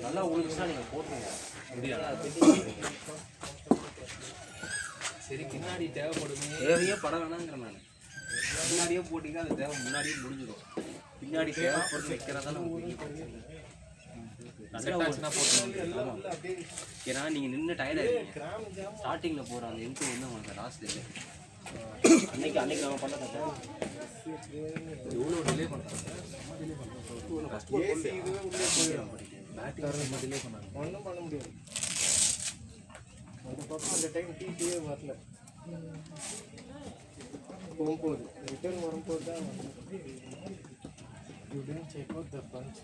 நல்லா உழுந்துச்சுன்னா நீங்கள் போட்டுருங்க முடியாது. சரி பின்னாடி தேவைப்படுமே. தேவையே பட வேணாங்கிற நான் முன்னாடியே போட்டிங்கன்னா அது தேவை முன்னாடியே முடிஞ்சிடும். பின்னாடி தேவைப்பட்டு வைக்கிறதா ஏன்னா நீங்கள் நின்று டயர்டாகிடுங்க. ஸ்டார்டிங்கில் போகிற அந்த என்ட்ரி வந்து உங்களுக்கு லாஸ்ட் இல்லை. அன்னைக்கு நம்ம பண்ண எவ்வளோ டிலே பண்ணுறோம். ஒன்றும் பண்ண முடியாது. அந்த பக்கம் அந்த டைம் டிடியே வரல. போகும்போது ரிட்டர்ன் வரும்போது தான் you don't check out the punch.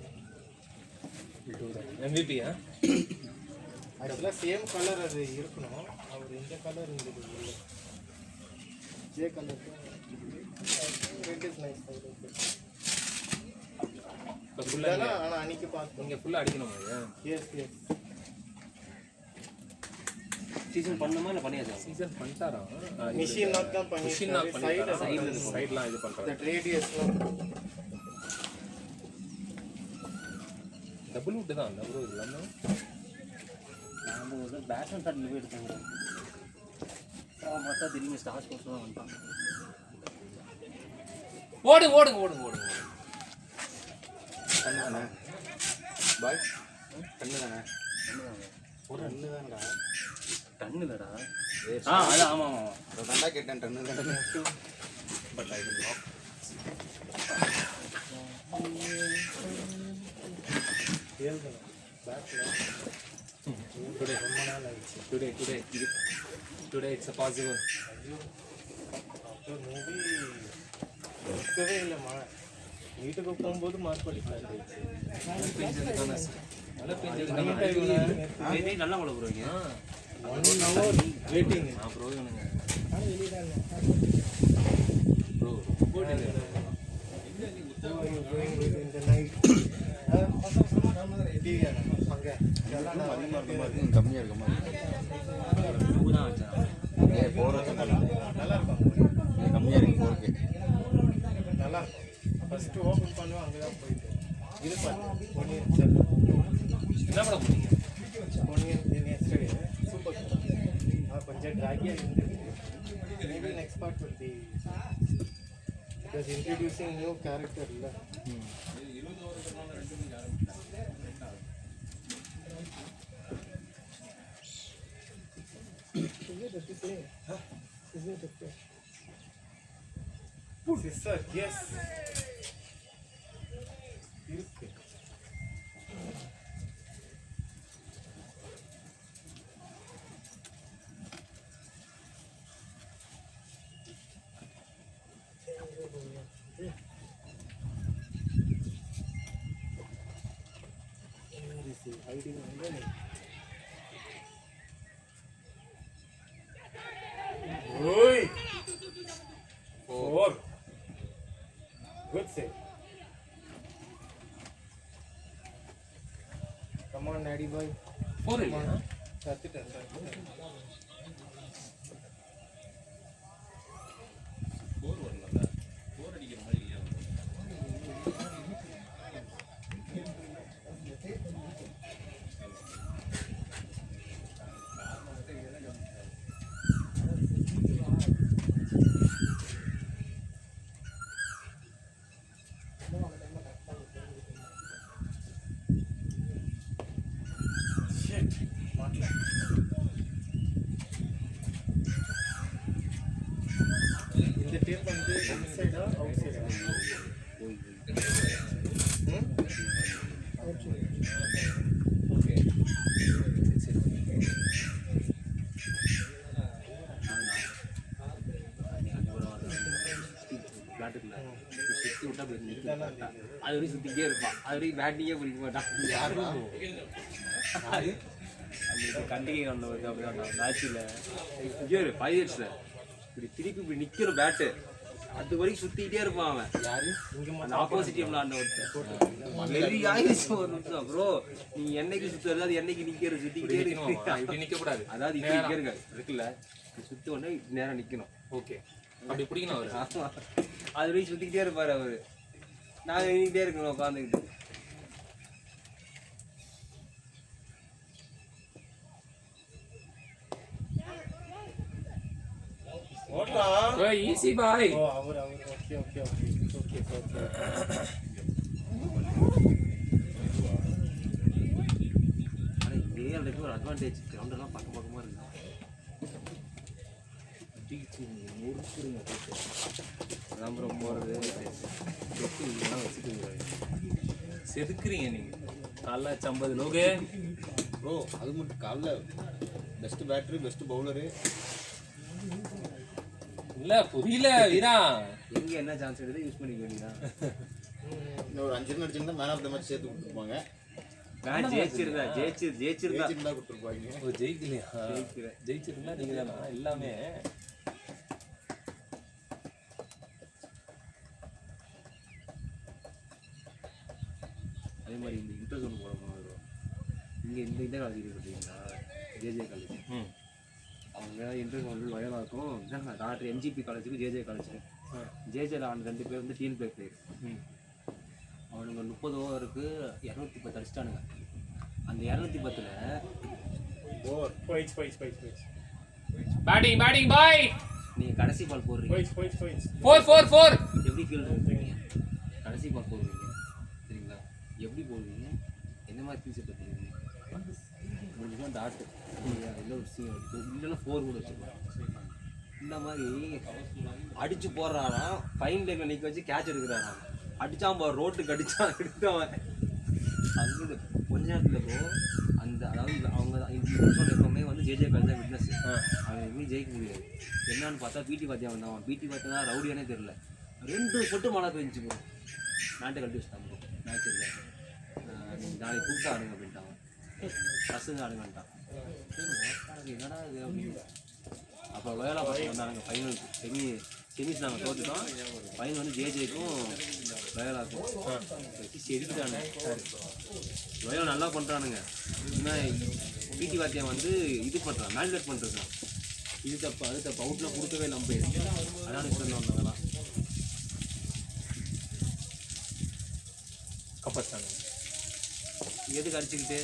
MVP ஆக்சுவலாக சேம் கலர் அது இருக்கணும். அவர் இந்த கலர் இருந்தது இல்லை. ஜே கலர் ரெட் இஸ் நைஸ். இப்போ ஃபுல்லாக ஆனால் அன்னைக்கு பார்த்தோம். நீங்கள் ஃபுல்லாக அடிக்கணும் இல்லையா? S S. சீசன் பண்ணுமா இல்லை பண்ணியாச்சா? சீசன் பண்ணிட்டாரா? மிஷின் நாக் தான் பண்ணி. மிஷின் நாக் பண்ணிட்டாரா? சைட்லாம் இது பண்ணுறாரு. தட் ரேடியஸ்லாம் டபுள் விட்டு தான் அந்த ப்ரோ இல்லாமல் நான் ஒரு பேட்ஸ்மேன் தட்டில் போய் எடுத்தாங்க. பார்த்தா திடீர்னு ஸ்டார் ஸ்போர்ட்ஸ் தான் வந்துட்டான். ஓடுங்க ஓடுங்க ஓடுங்க ஓடுங்க. கண்ணு தானே பாய்? கண்ணு தானே? ஒரு கண்ணு தான்டா. டன்னு இல்லடா. அது ஆமாம் ஆமாம் நல்லா கேட்டேன். டன்னு தானே. But I will not. Today it's a possible. Movie இருக்கவே இல்லைம்மா. வீட்டுக்கு போகும்போது மார்க் படிக்கலாம். நல்லா உள்ள போகிறீங்க. 1 hour waiting. ப்ரோ இவனுங்க going within the night. கம்மியாக இருக்க மாதிரி தான் வச்சேன். நல்லா இருக்கும். கம்மியாக இருக்கு 4K. நல்லா இருக்கும். ஃபஸ்ட்டு ஓப்பன் பண்ணுவோம். அங்கே தான் போயிட்டு இது பண்ணு பொன்னியின் சார். என்ன பண்ண போறீங்க? பொன்னியின் எஸ்டே சூப்பர். கொஞ்சம் ட்ராகியாக இருந்தது. Maybe next part will be because introducing new character இல்லை. Sister, yes. இருக்கு. ஐடி வந்து ஓய் 4. Good save. Come on, daddy boy. 4 இல்லையா? That's it. இந்த டேப் வந்து இன்சைடா அவுட் சைடா? ஓகே. சுற்றி விட்டா அது வரைக்கும் சுற்றிக்கிட்டே இருப்பான். அது வரைக்கும் பேட்டிங்கே பிடிக்க மாட்டான். அது கண்டிகை வந்த ஒரு அப்படி மேட்சில் இங்கே 5 இயர்ஸில் இப்படி திருப்பி இப்படி நிற்கிற பேட்டு அது வரைக்கும் சுற்றிக்கிட்டே இருப்பான் அவன். யாரு அந்த ஆப்போசிட் டீமில் ஆண்ட ஒருத்தர் வெறி ஆயிடுச்சு ஒரு நிமிஷம். ப்ரோ நீ என்னைக்கு சுற்றுறது அது என்னைக்கு நிற்கிற சுற்றிக்கிட்டே இருக்கு. இப்படி நிற்கக்கூடாது. அதாவது இப்படி நிற்கிறங்க இருக்குல்ல சுற்றி உடனே நேரம் நிற்கணும். ஓகே அப்படி பிடிக்கணும் அவர். அது வரைக்கும் சுற்றிக்கிட்டே இருப்பார் அவர். நாங்கள் நின்றுக்கிட்டே இருக்கணும் உட்காந்துக்கிட்டு. ஓய் ஈஸி பாய். ஓ அவர் okay okay okay okay okay. ஆனா இதே அளவுக்கு ஒரு அட்வான்டேஜ் கிரவுண்ட் எல்லாம் பக்கமா இருக்கு. அதான் போறது இதெல்லாம் வச்சுக்கோங்க. செதுக்குறீங்க நீங்க. காலைல 50 லோகே. ப்ரோ அது மட்டும் காலைல பெஸ்ட் பேட்டரி பெஸ்ட் பவுலரு. இல்ல புரியல வீரா. எங்க என்ன சான்ஸ் எடுத்து யூஸ் பண்ணிக்க வேண்டியதான். இன்னும் ஒரு 5 ரன் அடிச்சிருந்தா மேன் ஆஃப் த மேட்ச் சேர்த்து கொடுத்துருப்பாங்க. நான் ஜெயிச்சிருந்தா கொடுத்துருப்பாங்க. ஓ ஜெயிக்கலையா? ஜெயிச்சிருந்தா நீங்க தானா எல்லாமே. அதே மாதிரி இந்த இன்டர் ஜோன் போட வரும். இங்கே இந்த காலேஜ் பார்த்தீங்களா, ஜேஜே காலேஜ். அவங்க இன்டர் ஜோன் வயலாக இருக்கும். டாக்டர் எம்ஜிபி காலேஜுக்கு ஜேஜே காலேஜுக்கு. ஜேஜேல அந்த 2 பேர் வந்து டீம் பிளேயர். அவனுங்க 30 ஓவருக்கு 210 அடிச்சிட்டானுங்க. அந்த 210ல் பேட்டிங் பேட்டிங் பாய். நீங்கள் கடைசி பால் போடுறீங்க. 4 எப்படி ஃபீல் பண்ணுறீங்க? கடைசி பால் போடுறீங்க சரிங்களா, எப்படி போடுவீங்க, என்ன மாதிரி ஃபீல்ஸ் எடுத்துருக்கீங்க? உங்களுக்கு தான் டாட்டு இல்லை ஒரு இல்லைன்னா 4 கூட வச்சுருக்கோம். இந்த மாதிரி அடிச்சு போடுறானா, ஃபைன் லைனில் நிற்க வச்சு கேட்ச் எடுக்கிறானா, அடிச்சான் போற ரோட்டுக்கு அடிச்சான் எடுத்தவன். அங்கே கொஞ்ச நேரத்தில் போ அந்த அதாவது அவங்க எப்பவுமே வந்து ஜேஜே காலேஜ் தான் விட்னஸ். அவன் எதுவுமே ஜெயிக்க முடியாது. என்னன்னு பார்த்தா பிடி பாத்தியா வந்தான். அவன் பிடி பார்த்தா தான் ரவுடியானே தெரில. 2 சொட்டு மழை பெஞ்சு போகும். மேட்டை கழட்டி வச்சுட்டான். மேட்ச் இல்லை, நாளைக்கு கூப்பிட்டு ஆடுங்க அப்படின்ட்டான். பசங்க ஆடுங்கன்ட்டான். என்னடா இது அப்படின்னு. அப்புறம் லோயலா பசங்க வந்தாங்க ஃபைனலுக்கு. செமிஸ் நாங்கள் தோற்றுட்டோம். ஃபைனல் வந்து ஜேஜேக்கும் லோயலாக்கும் செதுக்கிட்டானுங்க. லோயலா நல்லா பண்ணுறானுங்க. இன்னும் பிடி வாத்தியம் வந்து இது பண்ணுறான், மேல்வேட் பண்ணுறான். இது தப்பு அது தப்பு, அவுட்லாம் கொடுக்கவே நம்ப. அதான் இப்போ வந்தவங்கலாம் கப்பச்சாங்க. எதுக்கு அடிச்சுக்கிட்டு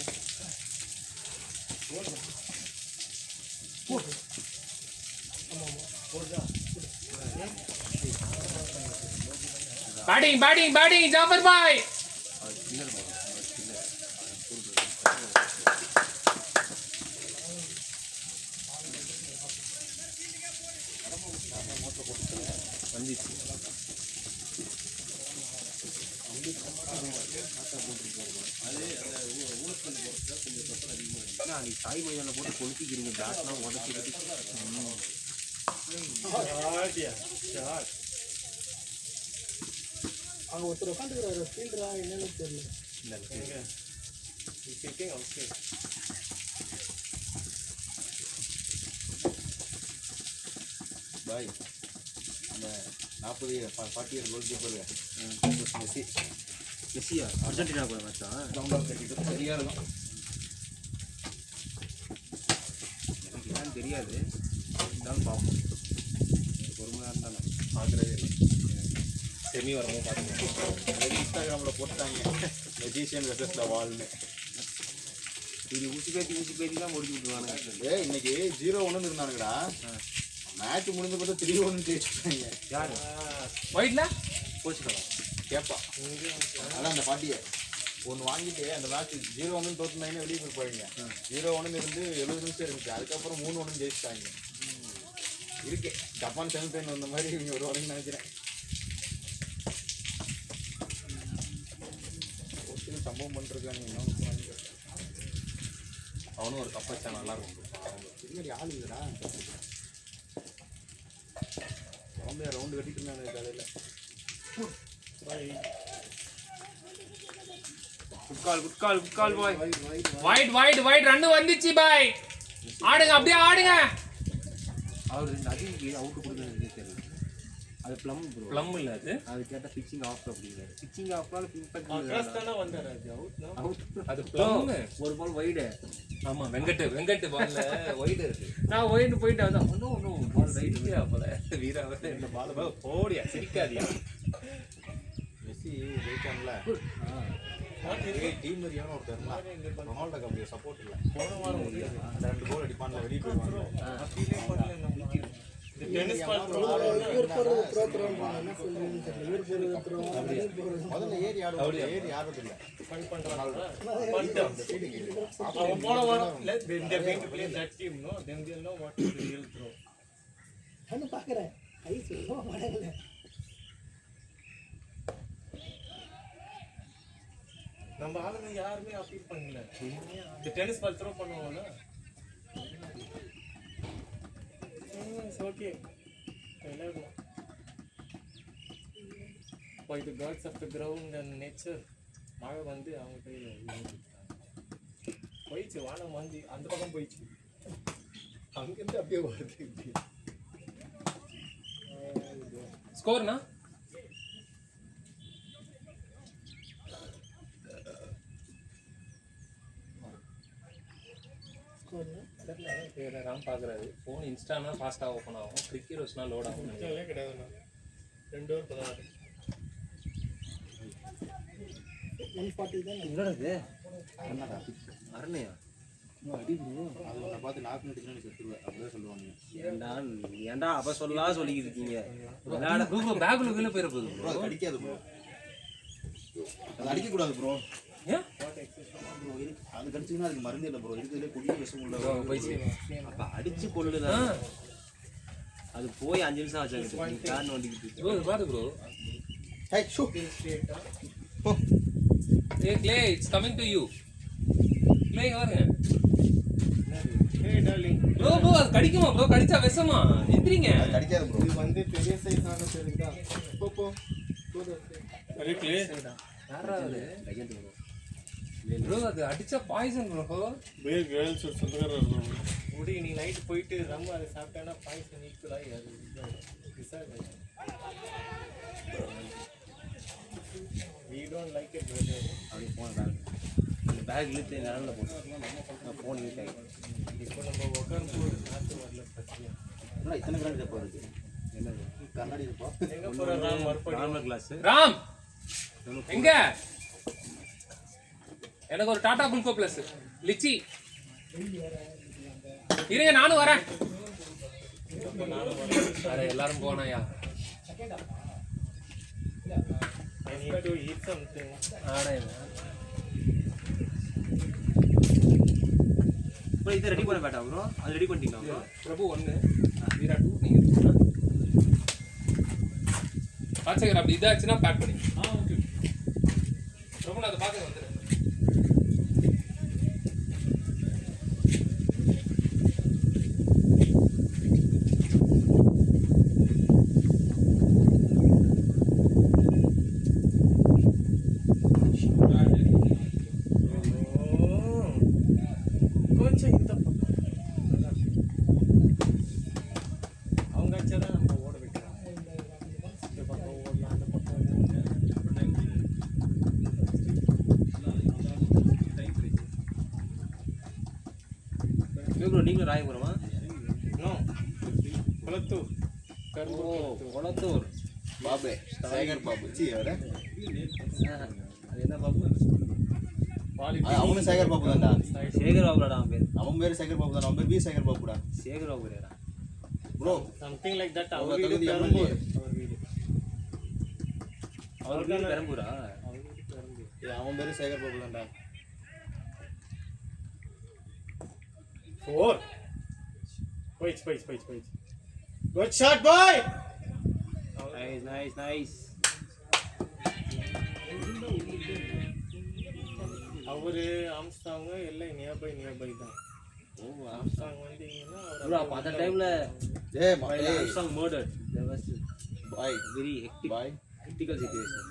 பேட்டிங் ஜாஃபர் பாய். வந்துச்சு. நீ தாய் மைதான போட்டு கொளுத்திக்கிறீங்க. பேட்லாம் உடச்சிக்கிட்டு அங்கே ஒருத்தர் உட்காந்துக்கிறாரு ஃபீல்டரா என்னன்னு தெரியல. பாய் அந்த 40 year goal keeper Messi. Messiah Argentina கூட வச்சா சரியா இருக்கும். எனக்கு என்னன்னு தெரியாது, இருந்தாலும் பார்ப்போம். ஒரு மணி நேரம் தானே பார்க்குறதே இல்லை. செமி வரவும் பார்த்துக்கோங்க. இன்ஸ்டாகிராமில் போட்டாங்க மெஜிஷியன் வெர்சஸ் த வால்னு. இது ஊசி பேத்தி தான் முடிச்சு விட்டுருவானுங்க. இன்னைக்கு 0-1 இருந்தானுங்கடா. மேட்ச் முடிஞ்ச போது 3-1 ஜெயிச்சுட்டாங்க. யாரு ஒயிட்ல கோச்சுக்கலாம் கேப்பா. அதான் அந்த பாட்டியை ஒன்று வாங்கிட்டு அந்த மேட்ச் 0-1 தோற்றுனாங்க. வெளியே போய் போயிங்க. 0-1 இருந்து 70 நிமிஷம் இருந்துச்சு. அதுக்கப்புறம் 3-1 ஜெயிச்சிட்டாங்க. இருக்கு ஜப்பான் செமிஃபைனல் வந்த மாதிரி இவங்க ஒரு வரைக்கும் நினைக்கிறேன். சம்பவம் பண்ணிருக்காங்க. அவனும் ஒரு கப்பச்சா நல்லா இருக்கும். பின்னாடி ஆள் இல்லைடா. குழந்தைய ரவுண்டு கட்டிட்டு இருந்தாங்க காலையில். குட்கால் பாய். வைட் ரன் வந்துச்சு பாய். ஆடுங்க அப்படியே ஆடுங்க. அவர் அதிக அவுட் கொடுக்குறது தெரியல. அது ப்ளம் இல்ல அது கேட்டால் பிச்சிங் ஆஃப் அப்படிங்கிறாரு. பிச்சிங் ஆஃப்னால அது ப்ளம். ஒரு பால் வைடு. ஆமா வெங்கட் பால்ல வைடு இருக்கு. நான் வைடு போயிட்டு வந்தேன். ஒன்றும் பால் ரைட்டு போல வீராவே இந்த பால் போடியா சிரிக்காதியா. மெஸ்ஸி ஜெயிச்சான்ல. டீம் மரியான ஒருத்தர் ரொனால்டோ கம்பெனி சப்போர்ட் இல்லை. போன வாரம் 2 கோல் அடிப்பான்ல வெளியே போயிடுவாங்க. இந்த டென்னிஸ் பால் த்ரோ முதல்ல ஏறி ஆடுவோம் ஏறி ஆடுறது இல்லை ஃபன் பண்றாங்க அவன் போன வாரம் they are going to play that team no then they'll know what is the real throw நான் பாக்குறேன் ஐ சொல்ல மாட்டேங்கல நம்ம ஆளுங்க யாருமே அப்பீல் பண்ணல இந்த டென்னிஸ் பால் த்ரோ பண்ணுவாங்கல இட்ஸ் ஓகே விளையாடலாம் by the gods of the ground and nature மழை வந்து அவங்க கையில் போயிடுச்சு வானம் வந்து அந்த பக்கம் போயிடுச்சு அங்கேருந்து அப்படியே வருது ஸ்கோர்னா தெரியல ராம் பார்க்குறாரு ஃபோன் இன்ஸ்டானா ஃபாஸ்ட்டாக ஓப்பன் ஆகும் கிரிக்கெட் வச்சுனா லோட் ஆகும் கிடையாதுண்ணா 2/16 140 தான் என்னடா இது அரணையா அதை பார்த்து நாக்கு நட்டுச்சுன்னா நீ செத்துருவேன் அப்படிதான் சொல்லுவாங்க ஏன்டா அப்ப சொல்லலாம் சொல்லிக்கிட்டு இருக்கீங்க ப்ரோ பேக்குள்ள கீழே போயிட போகுது ப்ரோ அது கடிக்காது ப்ரோ அது அடிக்கக்கூடாது ப்ரோ ஏன் ப்ரோ அது கடிச்சிங்கன்னா அதுக்கு மருந்து இல்லை ப்ரோ இருக்கிறதுலே கொடிய விஷம் உள்ள போயிடுச்சு அப்ப அடிச்சு கொள்ளுதான் அது போய் 5 நிமிஷம் ஆச்சு காரணம் வண்டிக்கிட்டு ப்ரோ பாரு bro hey shoe A clay it's coming to you clay பாருங்க hey darling ப்ரோ ப்ரோ அது கடிக்குமா ப்ரோ கடிச்சா விஷமா எந்திரிங்க அது கடிக்காது ப்ரோ இது வந்து பெரிய சைஸ் ஆன தெரியுதா போ அரே க்ளே யாரா அது ப்ரோ அது அடிச்சா பாய்சன் ப்ரோ வேர் கேர்ள்ஸ் சொந்தக்காரர் முடி நீ நைட் போயிட்டு ரம் அதை சாப்பிட்டானா பாய்சன் ஈக்குவல் ஆகி அது decide we don't like it brother அப்படியே போன பேக் அந்த பேக் இழுத்து நிலம்ல போட்டு போன் இழுத்தாங்க இப்போ நம்ம உட்கார்ந்து போது காத்து வரல பிரச்சனை என்ன இத்தனை கிராம் டப்பா இருக்கு என்னது கண்ணாடி இருப்பா எங்க போற ராம் மறுபடியும் நார்மல் கிளாஸ் ராம் எங்க எனக்கு ஒரு டாடா புல்கோ பிளஸ் லிச்சி இருங்க நானும் வரேன் அட எல்லாரும் போனாயா I need to eat something ஆடே ப்ரோ இதை ரெடி பண்ண பேட்டா ப்ரோ அது ரெடி பண்ணிட்டீங்களா ப்ரோ பிரபு 1 வீரா 2 நீங்க 2 பாச்சகர் அப்படி இதாச்சுன்னா பேக் பண்ணி ஓகே பிரபு நான் அதை பார்க்க வந்துறேன் கொஞ்சம் இந்த பக்கம் அவங்க அடிச்சாதான் நம்ம ஓட வைக்கிறோம் இந்த பக்கம் ஓடலாம் அந்த பக்கம் ப்ரோ நீங்களும் ராயபுரமா நோ குளத்தூர் ஓ குளத்தூர் பாபே சேகர் பாபு சி அவரே அது என்ன பாபு அவனும் சேகர் பாபு தான்டா சேகர் பாபுடா அவன் பேர் அவன் பேரு சேகர் பாபு தான் அவன் பேர் வி சேகர் பாபுடா சேகர் பாபு கிடையாடா ப்ரோ சம்திங் லைக் தட் அவங்க அவர் தகுதி வீடு எம்எல்ஏ அவர் வீடு பெரம்பூரா அவன் பேரு சேகர் பாபு தான்டா 4 போயிடுச்சு குட் ஷாட் பாய் நைஸ் அவரு ஆம்ஸ்டாங் எல்லாம் நியர்பை தான் ஓ ஆம்ஸ்டாங் வந்தீங்கன்னா ப்ரோ அப்ப அந்த டைம்ல ஏய் Armstrong murdered there was பாய் very hectic பாய் critical situation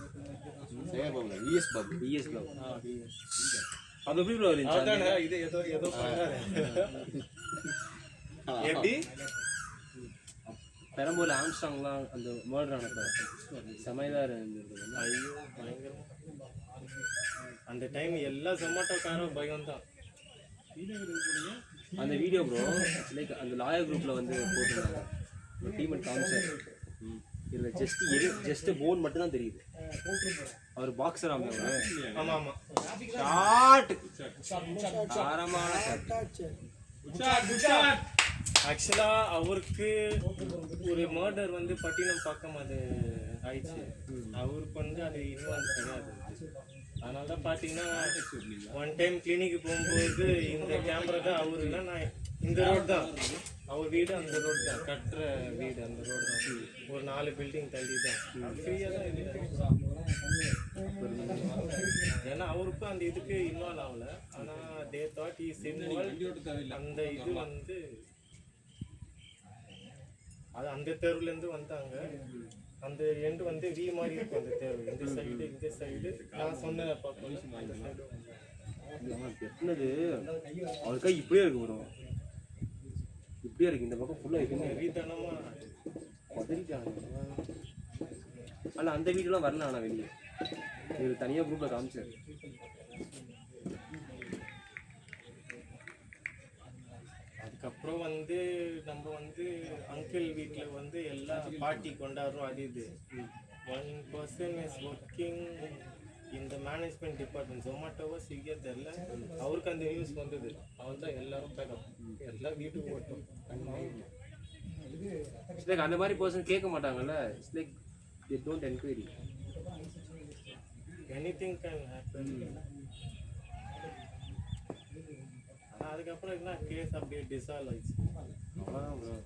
Sekar Babu vs Babu BS bro அது எப்படி ப்ரோ இருந்துச்சு அதானே இது ஏதோ பண்ணாரு எப்படி பெரம்பூர்ல ஆம்ஸ்டாங்லாம் அந்த மர்டர் ஆனப்ப செமையா இருந்தது ஐயோ பயங்கரம் அந்த டைம் எல்லா ஜொமேட்டோக்காரும் பயம் தான் அந்த வீடியோ ப்ரோ லைக் அந்த லாயர் குரூப்ல வந்து போட்டுருந்தாங்க ஒரு டீம் அண்ட் கான்சர் இதுல ஜஸ்ட் போன் மட்டும் தான் தெரியுது அவர் பாக்ஸர் ஆமா ஆமா ஷாட் ஆரமான ஷாட் டாச் குட் ஷாட் ஆக்சுவலாக அவருக்கு ஒரு மர்டர் வந்து பட்டினம் பக்கம் அது ஆயிடுச்சு. அவருக்கு வந்து அது இன்வால்வ் கிடையாது. அதனால தான் பார்த்தீங்கன்னா ஒன் டைம் கிளினிக்கு போகும்போது இந்த கேமரா தான் அவருன்னா நான் இந்த ரோடு தான் அவர் வீடு, அந்த ரோடு தான் கட்டுற வீடு, அந்த ரோடு தான் ஒரு 4 பில்டிங் தள்ளி தான் ஃப்ரீயாக தான் இருக்கு. ஏன்னா அவருக்கும் அந்த இதுக்கு இன்வால்வ் ஆகலை. ஆனால் தே தாட் இஸ் இன்வால்வ். அந்த இது வந்து அது அந்த தெருவுலேருந்து வந்தாங்க. அந்த எண்டு வந்து வி மாதிரி இருக்கும் அந்த தெரு. இந்த சைடு நான் சொன்ன பக்கம் அந்த சைடு எட்டுனது அவர் கை இப்படியே இருக்கு ப்ரோ, இப்படியே இருக்கு. இந்த பக்கம் ஃபுல்லாக இருக்குங்க வெறித்தனமாக உதறிட்டாங்க. ஆனால் அந்த வீடுலாம் வரல. ஆனால் வெளியே இவர் தனியாக குரூப்பில் காமிச்சார். அதுக்கப்புறம் வந்து நம்ம வந்து அங்கிள் வீட்டில் வந்து எல்லா பார்ட்டி கொண்டாடுறோம். அது இது ஒன் பர்சன் இஸ் ஒர்க்கிங் இந்த மேனேஜ்மெண்ட் டிபார்ட்மெண்ட், ஜொமேட்டோவோ ஸ்விக்கியோ தெரில. அவருக்கு அந்த நியூஸ் வந்தது. அவன் தான் எல்லாரும் பேக்கப் எல்லாம் வீட்டுக்கு ஓட்டும். இட்ஸ் லைக் அந்த மாதிரி பர்சன் கேட்க மாட்டாங்கல்ல. It's like they don't enquiry. Anything can happen. ஆனால் அதுக்கப்புறம் என்ன கேஸ் அப்படியே டிசால்வ் ஆயிடுச்சு. அவ்வளோதான் ப்ரோ.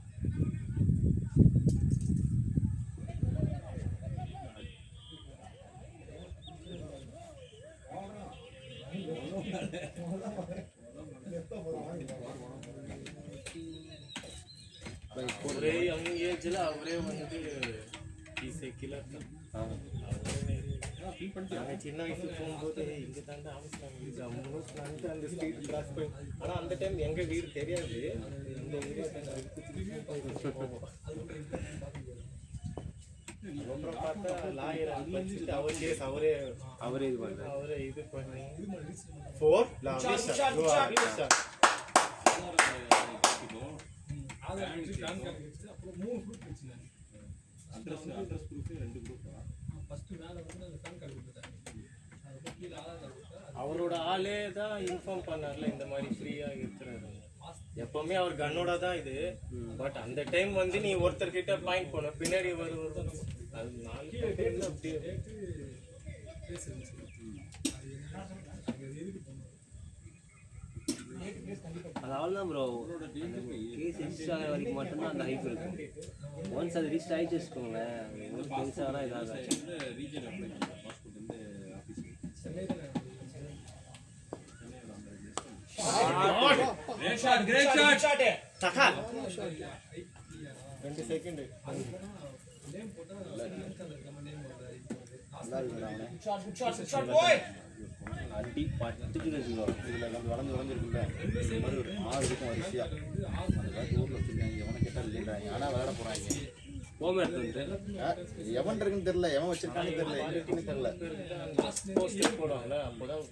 ஒரே யங் ஏஜில் அவரே வந்து இஸ் ஏ கில்லர் தான். நாங்கள் சின்ன வயசுக்கு போகும்போது இங்கே தாண்ட ஆஃபீஸ் அந்த ஸ்ட்ரீட் கிராஸ் போய், ஆனால் அந்த டைம் எங்கள் வீடு தெரியாது. இந்த ஏரியா அப்புறம் பார்த்தா லாயர் வச்சுட்டு அவர் கேஸ் அவரே இது பண்ணி 4 அவரோட ஆளே தான் இன்ஃபார்ம் பண்ணார்ல இந்த மாதிரி ஃப்ரீயாக இருக்கிறாரு. எப்பவுமே அவர் கன்னோட தான் இது. பட் அந்த டைம் வந்து நீ ஒருத்தர்கிட்ட பாயிண்ட் பண்ண பின்னாடி வருவது அது 4 பேர் அப்படியே அது அவ்வளோதான் ப்ரோ. கேஸ் ரிஜிஸ்டர் ஆகிற வரைக்கும் மட்டும்தான் அந்த ஹைப் இருக்கும். ஒன்ஸ் அது ரிஜிஸ்டர் ஆகிட்டு வச்சுக்கோங்களேன், பெருசாக இதாக தக்கால் 2 செகண்ட் அடி பத்துக்கு வச்சுக்கோ. இதில் நம்ம வளர்ந்து வளர்ந்துருக்குல்ல இந்த மாதிரி ஒரு 6 இருக்கும் வரிசையாக. அந்த மாதிரி ஊரில் வச்சுருக்காங்க. எவனை கேட்டால் இல்லைன்றாங்க. ஆனால் விளையாட போகிறாங்க. எவன் இருக்குன்னு தெரியல, எவன் வச்சிருக்கான்னு தெரியல, எங்க இருக்குன்னு தெரியல. போடுவாங்களா அப்போதான்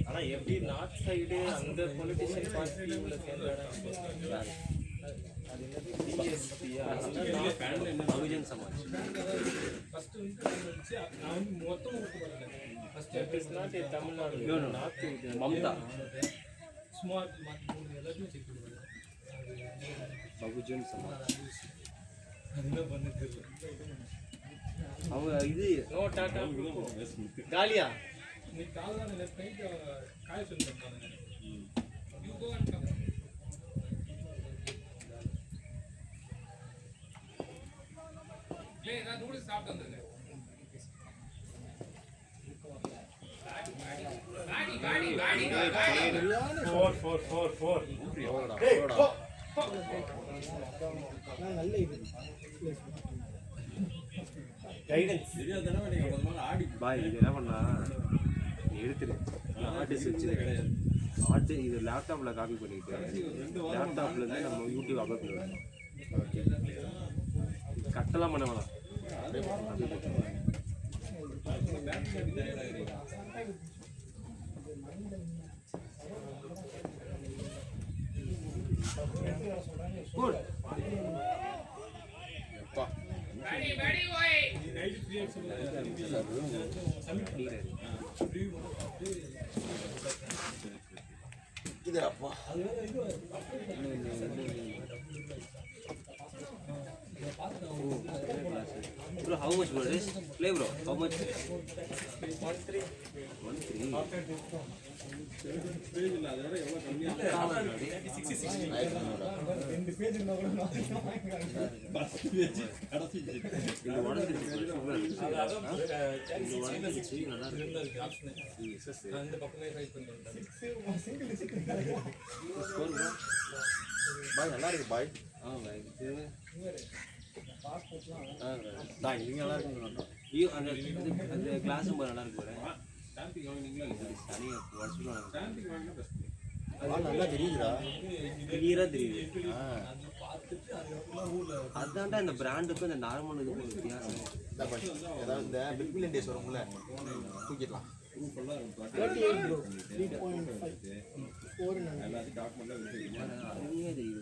ஆனா எப்படி நார்த் சைடு அந்த பொலிட்டிஷியன் பார்ட்டி உள்ள சேர்ந்தாங்க. அது என்னது பகுஜன் சமாஜ். தமிழ்நாடு மம்தா பகுஜன் சமாஜ். அவங்க இது நோ டாடா காலியா நல்ல இது கைடன்ஸ் பாய். இது என்ன பண்ணா நீ எடுத்துரு ஆர்டிஸ்ட் வச்சு ஆர்ட் இது லேப்டாப்பில் காப்பி பண்ணிட்டு லேப்டாப்லேருந்து நம்ம யூடியூப் அப்லோட் பண்ணுவோம். கட்டெல்லாம் பண்ண வேணாம். குட் வலிக்குது அப்பா. Bro, how much bro this? Play bro, how much? 1-3. பாய் நல்லா இருக்கு பாய். நான் இங்க நல்லா இருக்கு. ஐயோ அந்த கிளாஸ் ரொம்ப நல்லா இருக்கு பாரு. தனியா வாட்ஸ்அப்ல நல்லா தெரியுதுடா. கிளியரா தெரியுது. அதான்டா இந்த பிராண்டுக்கும் இந்த நார்மல் இதுக்கும் வித்தியாசம். ஏதாவது இந்த பிக் பில்லியன் டேஸ் வரும்ல, தூக்கிடலாம். 38 bro 3.5 அருமையா தெரியுது.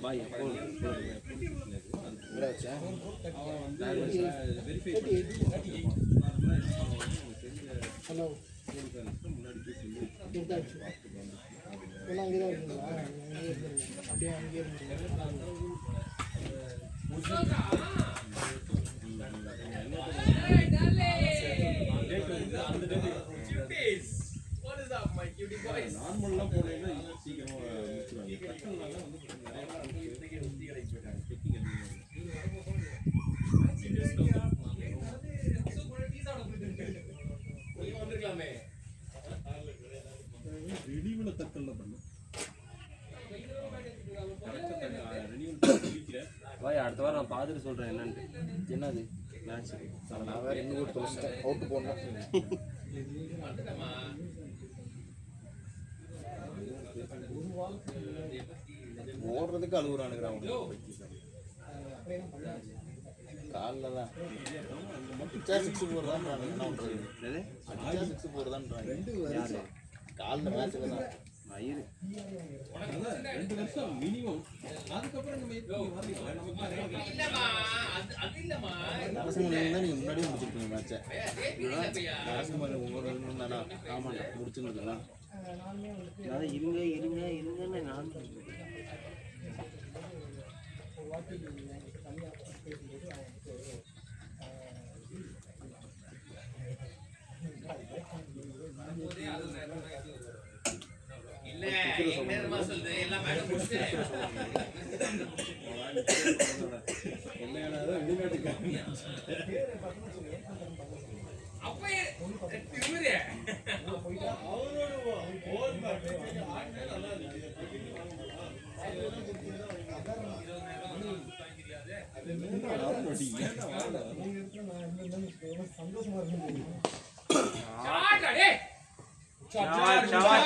பாய் ஹலோ எடுத்தாச்சு. ஏன்னா அங்கே தான் இருக்குங்களா? அங்கேயே இருந்துருங்க, அப்படியே அங்கேயே இருந்துருங்க. நார்மல்லாம் போனீங்கன்னா சீக்கிரமா முடிச்சுடுவாங்க. ரெடியூல தக்கல்ல பண்ணு. பாய் அடுத்த வாரம் நான் பார்த்துட்டு சொல்றேன் என்னன்னு. என்னது மேட்ச் நான் வேற இன்னும் கூட தொலைச்சிட்டேன். அவுட் போடணும். ஓடுறதுக்கு அழுகுறானுங்க அவங்க. காலில் தான் அடிச்சா 6 போடுறதான்றாங்க. என்ன பண்ணுறது? அடிச்சா 6 போடுறதான்றாங்க. காலில் மேட்ச்சில் தான் மயிறு 2 வருஷம் மினிமம். அதுக்கப்புறம் நரசிம்மன் தான் நீங்கள் முன்னாடியே முடிச்சிருக்கீங்க மேட்சை. நரசிம்மன் ஒவ்வொரு தானா? ஆமாண்டா முடிச்சுருந்துக்கலாம். அதான் இருங்கன்னு நான்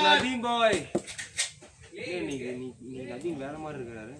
நதீம் பாய் நீ நதீம் வேற மாதிரி இருக்கிறாரு.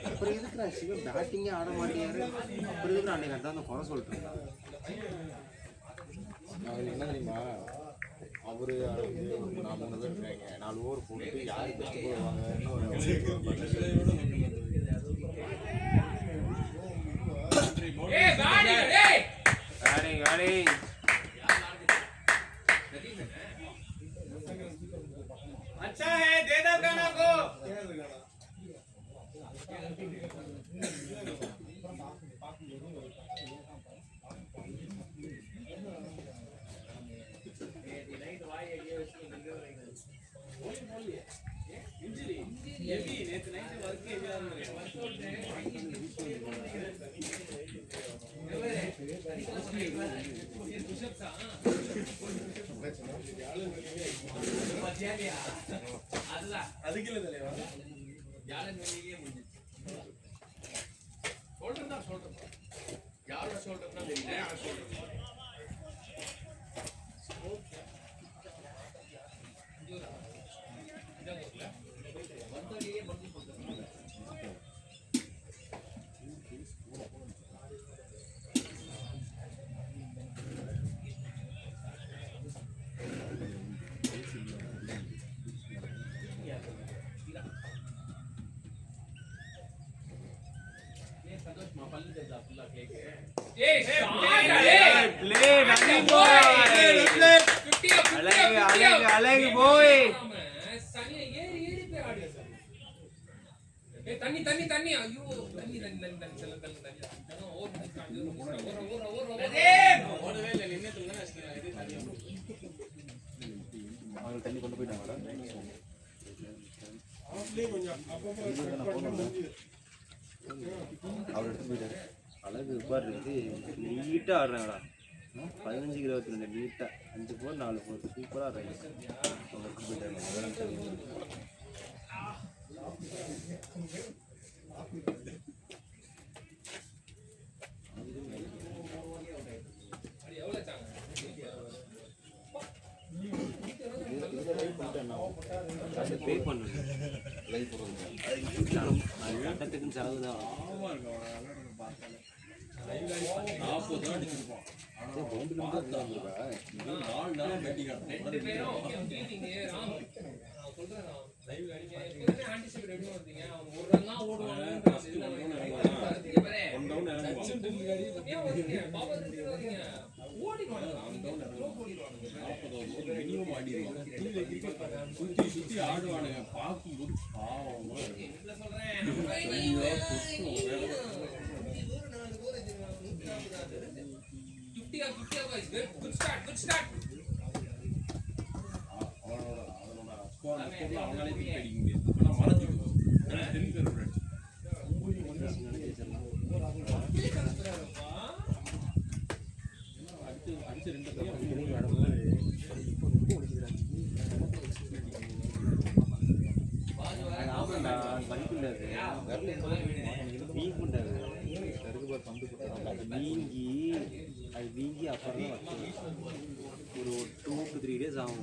அப்புறம் எதுக்குறா சிவன் பேட்டிங்கே ஆட மாட்டேங்கிறாரு? அப்புறம் எதுக்குறா அன்னைக்கு அதான் குறை சொல்லிட்டு இருந்தான். அவர் என்ன தெரியுமா, அவரு நான் 3 பேர் இருக்காங்க, 4 ஓவர் போட்டு யாரு பெஸ்ட் போடுவாங்கன்னு अच्छा है, दे दो गाना को। Injury Play, nothing boy. அழகு boy. தண்ணி தண்ணி தண்ணி ஐயோ தண்ணி தண்ணி தண்ணி தண்ணி செல்ல தண்ணி தண்ணி தண்ணி கொண்டு போயிட்டாங்க அவர் எடுத்து போயிட்டாரு. அழகு பாரு நீட்டா ஆடுறாங்கடா 15-22 நீட்டா 5 போர் 4 போர் சூப்பரா ஆடுறாங்க. அவங்க எடுத்து போயிட்டாங்க. பே பண்ணுங்க லைவ் போடுறது கட்டத்துக்கு செலவு தான். சுத்தி ஆடுவானுங்க பார்க்கும்போது பாவம். அவனாலே தூக்கி அடிக்க முடியாது. ஆனா மறைஞ்சிடும். திரும்பி அடிச்சு 2 வீங்கி அது வீங்கி அப்புறம் தான் ஒரு 2 to 3 days ஆகும்.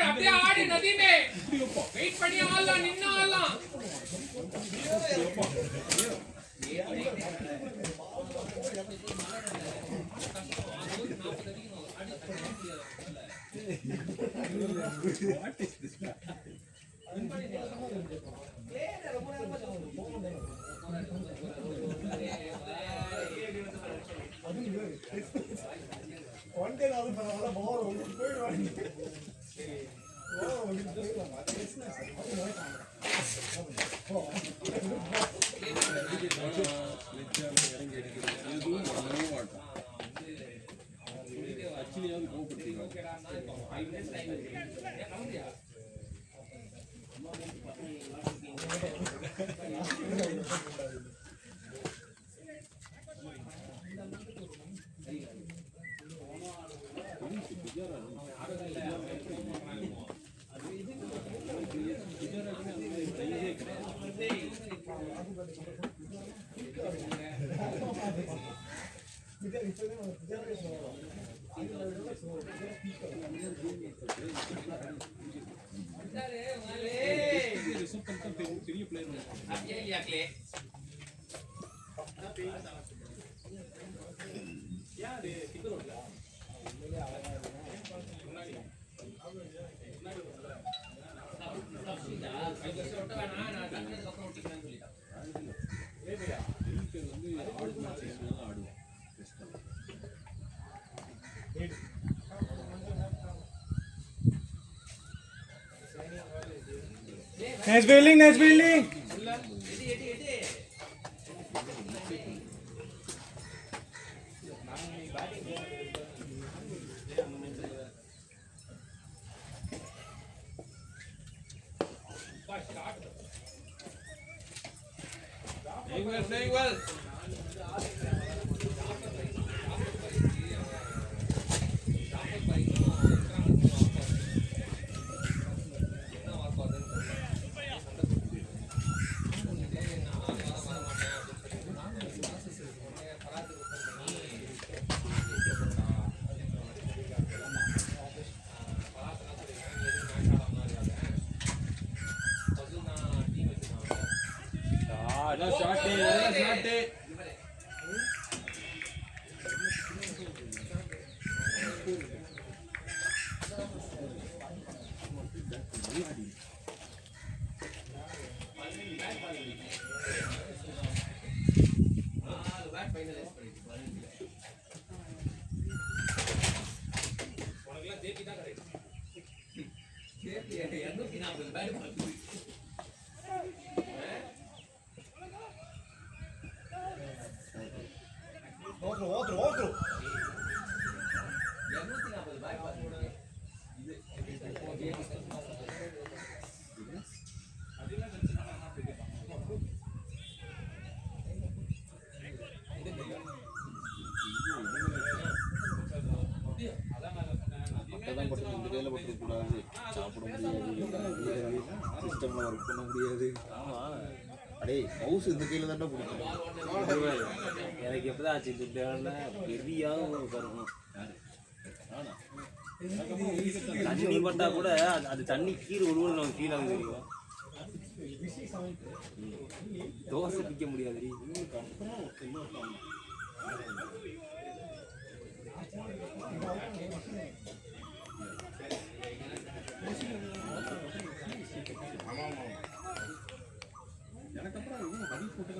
அப்படியே ஆடி நதி மே வெயிட் பண்ணி ஆடலாம் நின்னு ஆடலாம். பெரிய பிளேயர் யாரு Nice building, nice building. Playing well. Shot it. Otro. அப்பதான் போட்டு இந்த கையில போட்டு கூடாது, சாப்பிட முடியாது, சிஸ்டம்ல ஒர்க் பண்ண முடியாது. அடே மவுஸ் இந்த கையில தான் பிடிக்கும். எனக்கு எப்பதான் ஆச்சு இந்த தேவையான பெரியாக தரணும். தண்ணி பட்டா கூட அது தண்ணி கீழே ஒழுங்கு நமக்கு ஃபீல் ஆகுது தெரியும். தோசை பிக்க முடியாது. எனக்கு அப்புறம் இன்னும் பதில் போட்டு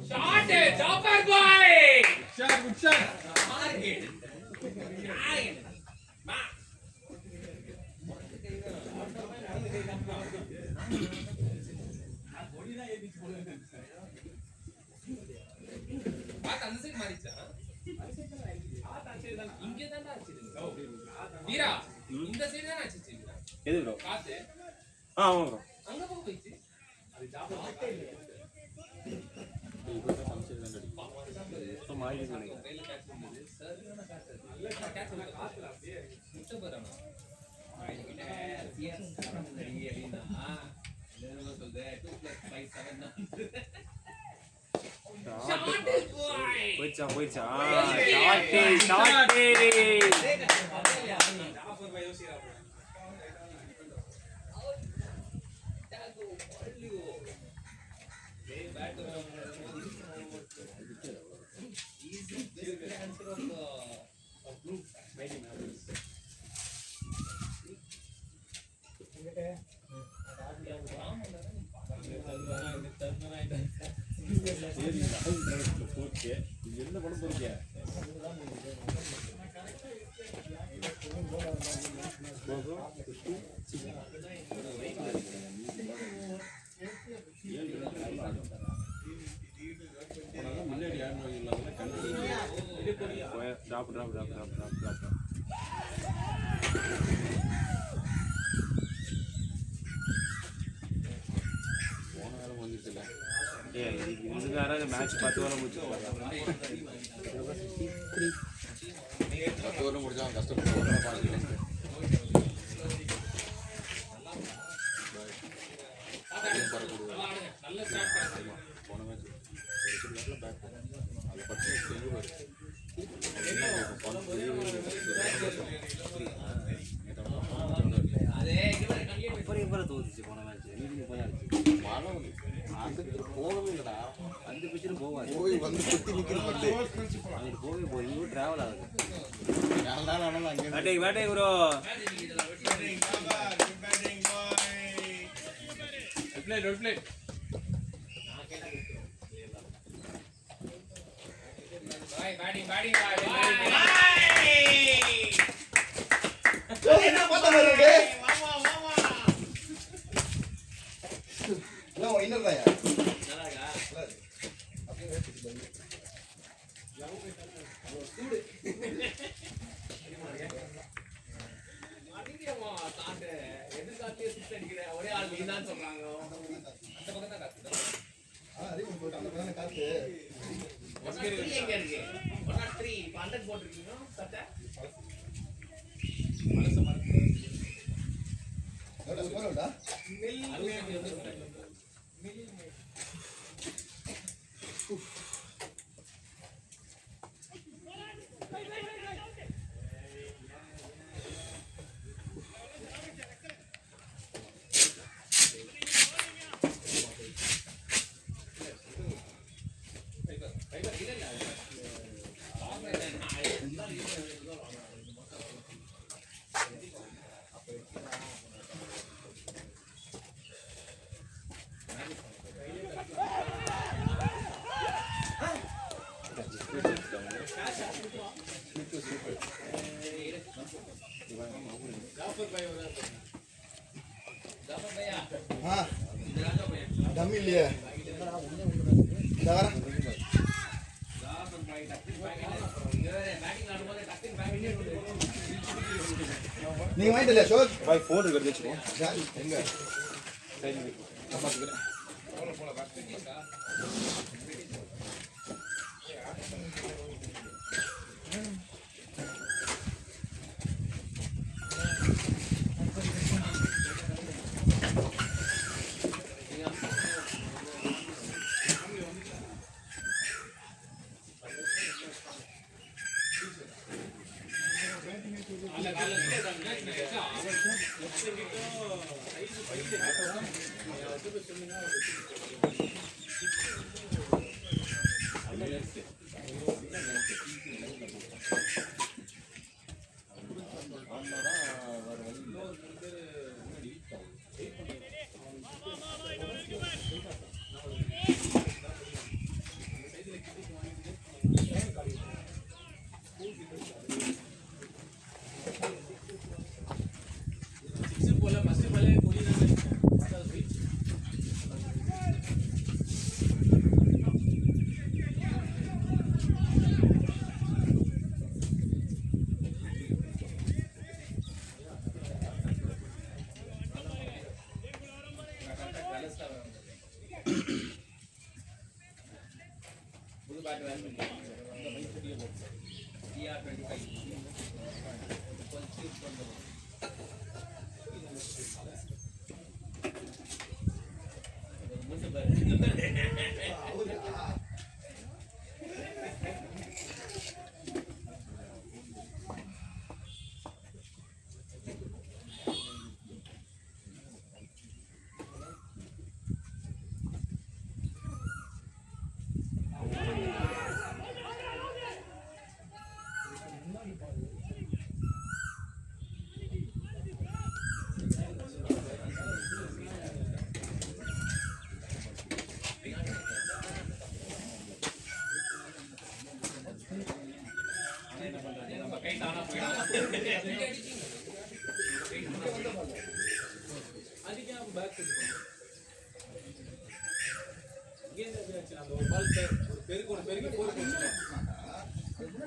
Shot it, chopper boy. Good shot. Target. இந்த சைடு தான் அடிச்சிச்சு. எது ப்ரோ? காத்து. ஆமா ப்ரோ. அங்க போய் போயிச்சு. அது ஜாபர் இல்ல. இப்போ மாறி நினைக்கிறேன். கையில கேட்ச் பண்ணுது. சரியான கேட்ச். நல்ல கேட்ச் வந்து காத்துல அப்படியே சுத்த போறானே. ஆயிக்கிட்டே சிஎஸ் கரெக்ட் அப்படினா என்ன சொல்றது 2+5 7 போயிச்சா என்ன பண்ண போறீங்க? முன்னாடி சாப்பிட்ற போன வேலை முடிஞ்சிருச்சுல. இதுக்கு யாராவது மேட்ச் 10 ஓவர் முடிச்சு 10 ஓவர் முடிச்சா அவன் கஷ்டப்பட்டு ஒன்றரை பார்த்துக்கிட்டேன். போன மேட்ச் ஒரு சில நேரத்தில் பேக் அதை பற்றி செய்வார். அப்புறம் தோத்துச்சு போன மேட்ச். மழை வந்து அதுக்கு போகவே இல்லைடா. அந்த பிச்சுன்னு போவாது. போய் வந்து சுற்றி நிற்கிறது அது போகவே போய் இவரும் டிராவல் ஆகுது. 4 நாள் ஆனாலும் அங்கே வேட்டை ப்ரோ. ஒரே ஆள் நீ தான் சொல்றாங்க. அந்த பக்கம் தான் காத்து. எங்க இருக்கு 103 100 போட்டிருக்கீங்க சட்டை டம்மி இல்லையே நீங்க வாங்கிட்டு இல்லையா ஷோர் பாய் ஃபோன் இருக்கிறது வச்சுக்கோ. எங்க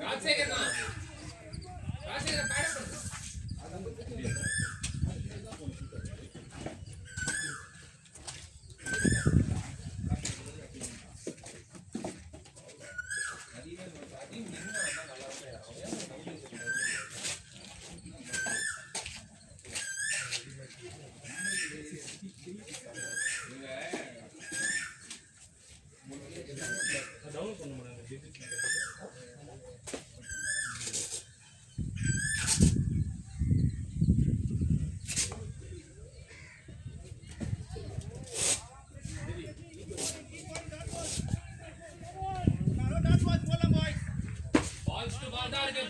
ராஜசேகர் தான் டவுன்லோட் பண்ண முடியாது.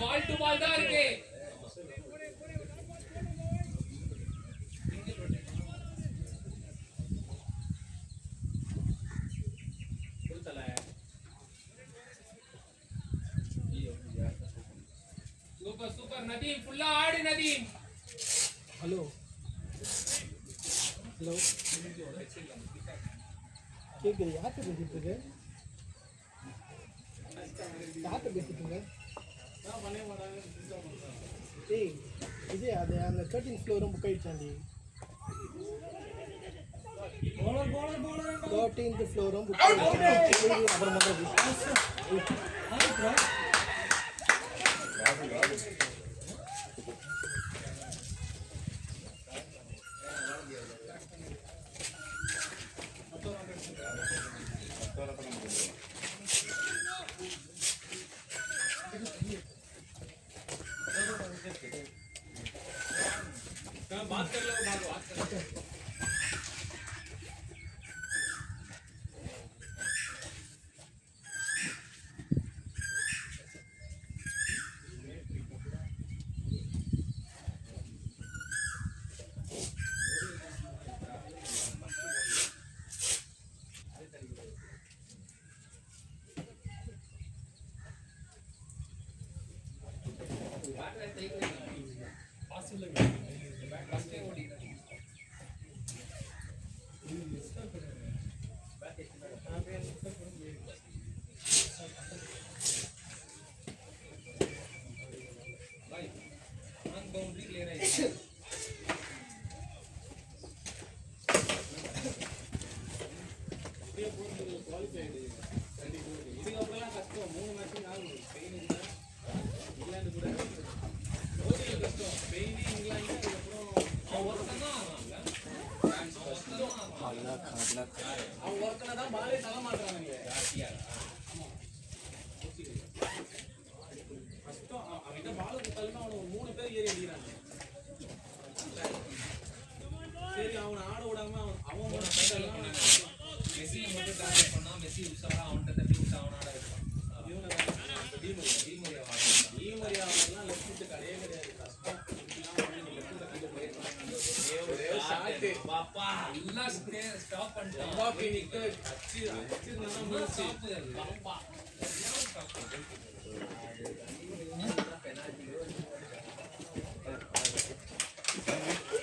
பால் டு பால் தான் இருக்கு. சூப்பர் சூப்பர் நதீம், ஃபுல்லா ஆடு நதீம். ஹலோ ஹலோ கேட்குது. யார்கிட்ட பேசிட்டு இருக்கு? யார்கிட்ட பேசிட்டு இருக்க? ஏய் இது அது அந்த 13th ஃப்ளோரும் புக் ஆயிடுச்சாண்டி. 13th ஃப்ளோரும் புக் ஆயிடுச்சு. அப்புறம்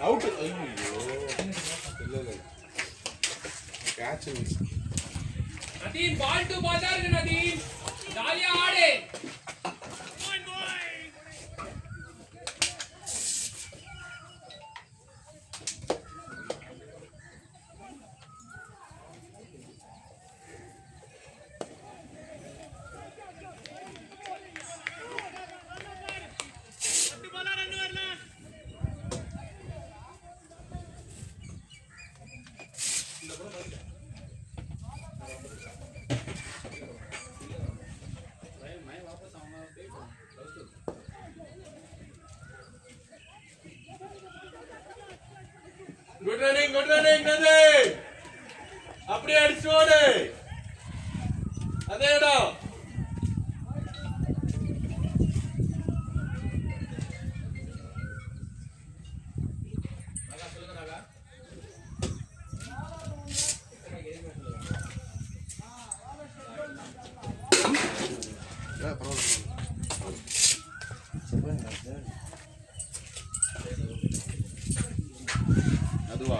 அவுட். ஐயோ இல்ல catch miss. Nadeem ball to ball தான் இருக்கு நதீம். ஜாலியா ஆடு. குட் ரன்னிங் நதே. அப்படியே அடிச்சு ஓடு. அதே இடம். அதுவா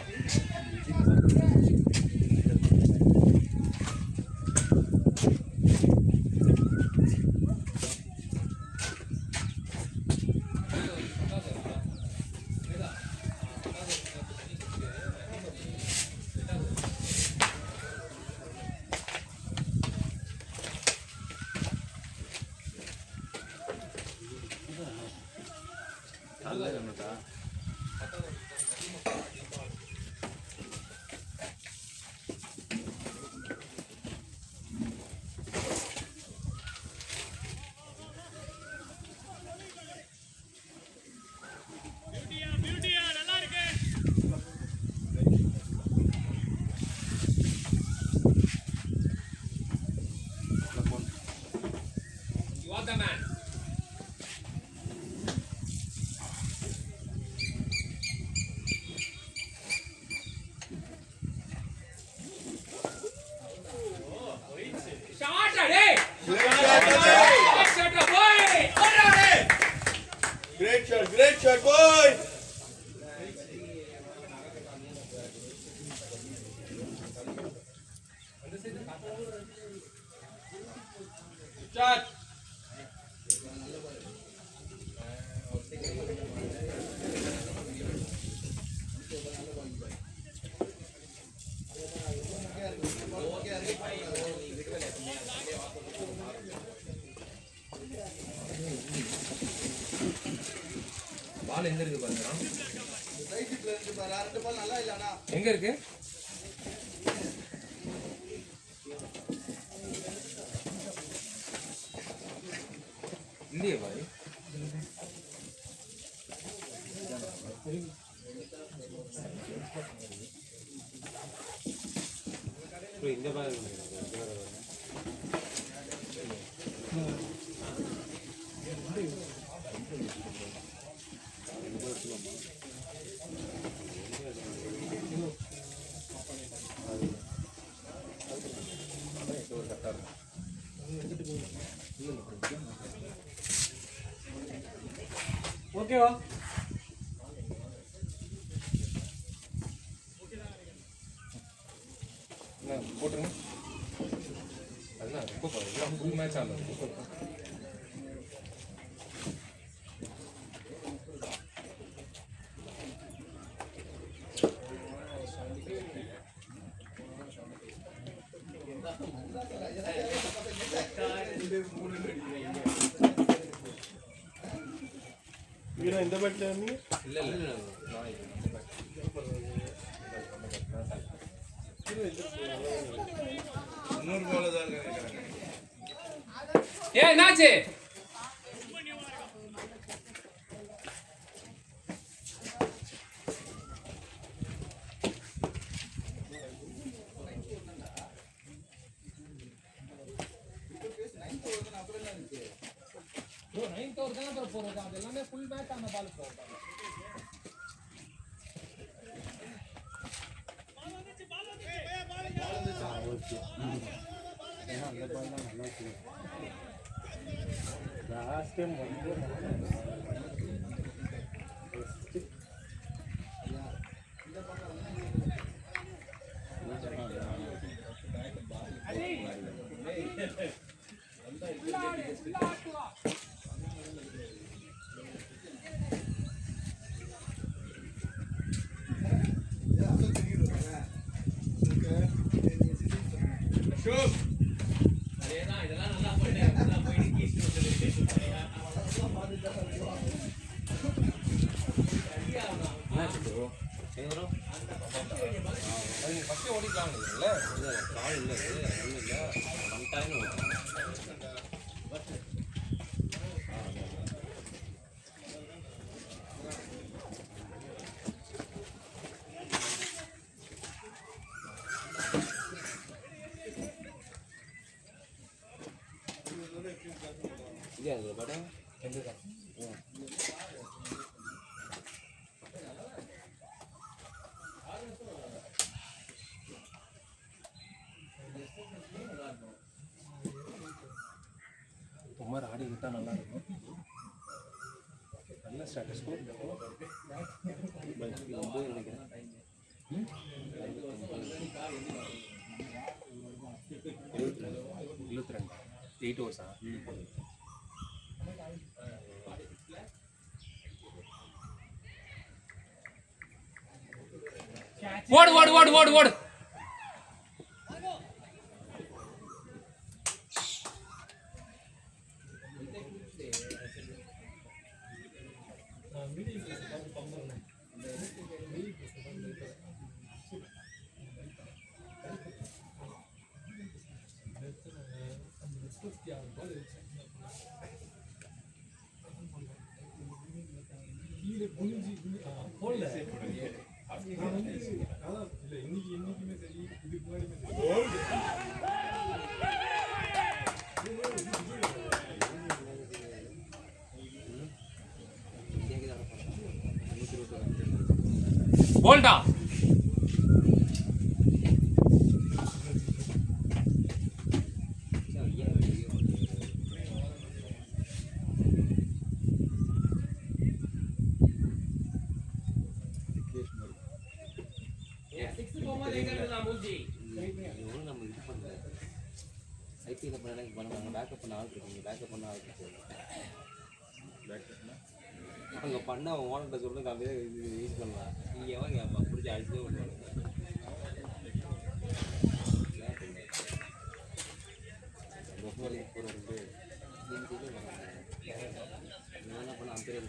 Great shot, boy. Shot. பால் எங்க இருக்கு பாருங்க. எங்க இருக்கு? இல்லையே பாய். இந்த மாதிரி ஓகேவா? போட்டுருங்க. அதுதான் ரொம்ப பாருங்க. ஃபுல் மேட்ச் ஆனது. வீரா இந்த பேட்ல இருந்தீங்க? இல்ல இல்ல இன்னொரு பால் தான் நினைக்கிறேன். என்னாச்சு? ப்ரோ 9th ஓவர் தான ப்ரோ போறது. அது எல்லாமே ஃபுல் மேட்ச் ஆன பால் போறது. லாஸ்ட் டைம் வந்து அதேதான் இதெல்லாம் நல்லா போயிட்டு கீஸ்ட் ஃபர்ஸ்ட் ஓடிக்கலாம் இல்ல கால் இல்லை ஒன்றும் இல்லை சம்டைம் இல்லையா அது படம் குமார் ஆடி விட்டா நல்லா இருக்கும். நல்ல ஸ்டாட்டஸ் ஸ்கோர். நினைக்கிறேன் 22 8 ஓவர்ஸா? ஓடு ஓடு ஓடு ஓடு ஓடு. போல்டா எவ்வளோ நம்ம இது பண்ணல ஐபிஎல் பண்ண பண்ணுவாங்க பேக்கப் பண்ண ஆள் இருக்குங்க பேக்கப் பண்ண ஆள் இருக்கு அவங்க பண்ண அவன் ஓனர்கிட்ட சொல்லி அப்படியே இது யூஸ் பண்ணலாம் நீங்கள் எவன் பிடிச்சி அடிச்சே விடுவாங்க போகிறது என்ன பண்ண அம்பேர்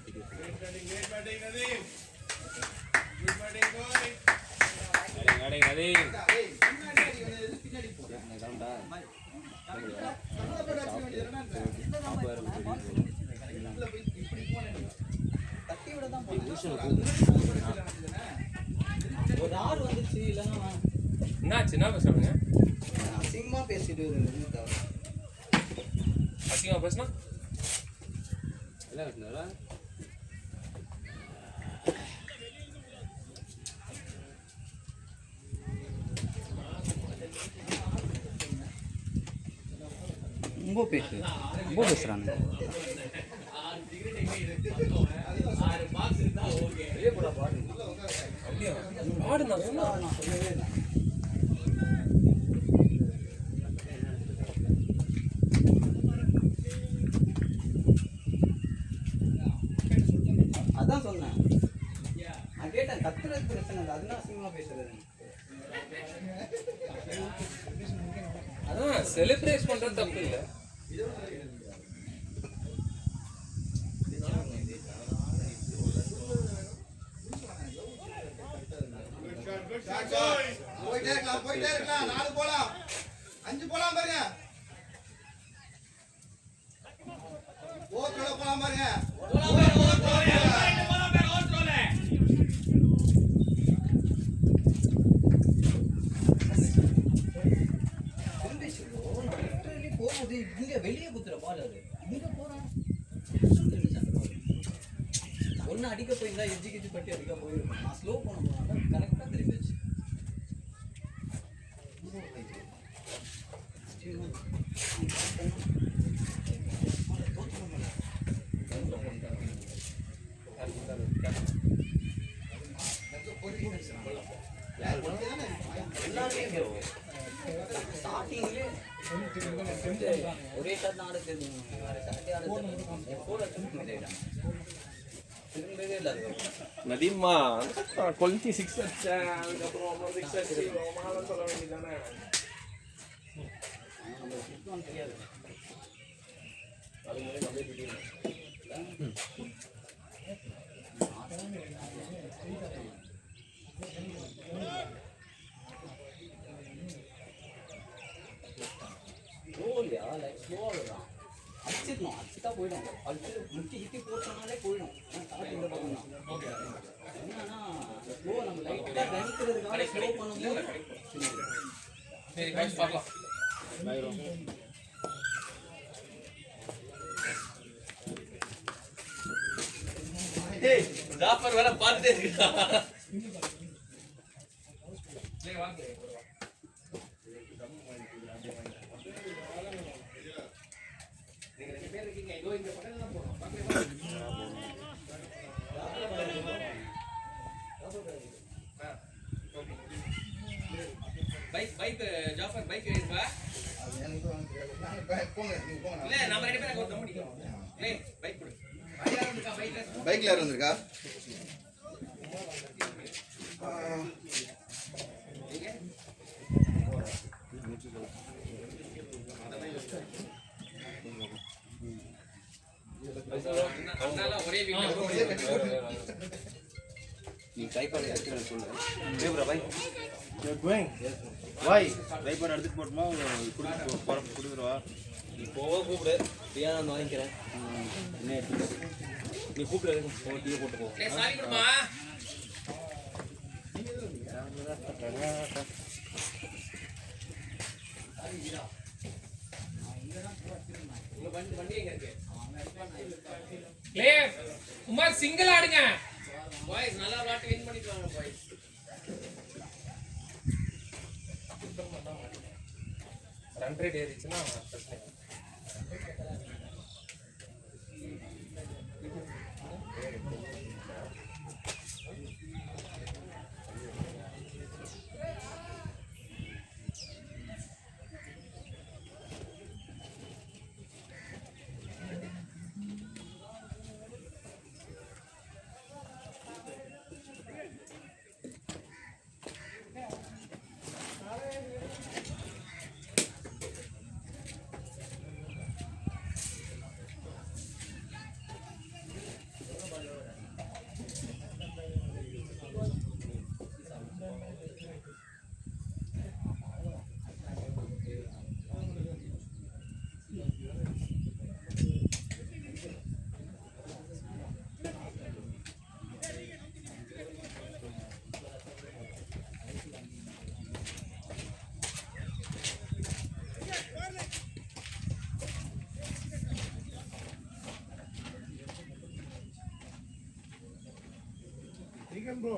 ஒரு ஆறு வந்துச்சு இல்லைன்னா என்னாச்சு என்ன பேசுறாங்க அசிங்கமா பேசிட்டு அசிங்கமா பேசுனா எல்லாம் கட்டினாரா ரொம்ப பேசுறாங்க பாடு நான் சொன்னா அதான் சொன்னேன் நான் கேட்டேன் கத்துறது பிரச்சனை இல்லை அதுதான் அசிங்கமா பேசுறது அதான் செலிப்ரேட் பண்றது தப்பு இல்லை போயிட்டே இருக்கலாம் 4 போலாம் 5 போலாம் பாருங்க ஓட்ரோல போலாம் பாருங்க போகுது இங்க வெளியே குத்துற பால் அது இங்க போறான் ஒன்னு அடிக்க போயிருந்தா எஜ்ஜி பட்டி அடிக்க போயிருக்கும் நான் ஸ்லோ பண்ண போனா கரெக்டா திரும்பிச்சு ஸ்டார்டிங்லேயே ஒரே ஷாட் ஆட தெரியும் ஷாட்டே ஆட திரும்பவே இல்லை அது நதிமா கொளுத்தி 6 அடிச்சேன் அதுக்கப்புறம் 6 அடிச்சு மாலம் சொல்ல வேண்டியதானே தெரியாது ஸ்லோலியா லைக் ஸ்லோவாக தான் அடிச்சிடணும் அடிச்சுட்டா போயிடும் அடிச்சு முட்டி கிட்டி போட்டோம்னாலே போயிடும் ஸ்டார்ட் இந்த பக்கம் தான் என்னன்னா ஸ்லோ நம்ம லைட்டாக கணிக்கிறதுக்காக ஸ்லோ பண்ணும்போது சரி கைஸ் பார்க்கலாம் ஏய் ஜாஃபர் வேற பார்த்துட்டே இருக்கா பைக் ஜாஃபர் பைக் இருக்கா இல்ல நம்ம ரெண்டு பேரும் ஒரு முடிக்கும் ஏய் பைக் கொடு பைக்ல யார் வந்திருக்கா ஒரே நீ ட்ரைபாட் எடுத்துட்டு சொல்லு ஏப்ரா பை கோயிங் வாய் ட்ரைபாட் எடுத்துட்டு போட்டுமா கொடுத்துருவா நீ போக கூப்பிடு பிரியா நான் வாங்கிக்கிறேன் என்ன எடுத்துட்டு நீ கூப்பிடு டீ போட்டு போ டேய் சாரி குடுமா வண்டி எங்க இருக்கு லே சும்மா சிங்கிள் ஆடுங்க பாய்ஸ் நல்லா விளையாட்டு வின் பண்ணிடுவாங்க பாய்ஸ் ரன் ரேட் ஏறிச்சுன்னா பிரச்சனை செகண்ட் ப்ரோ.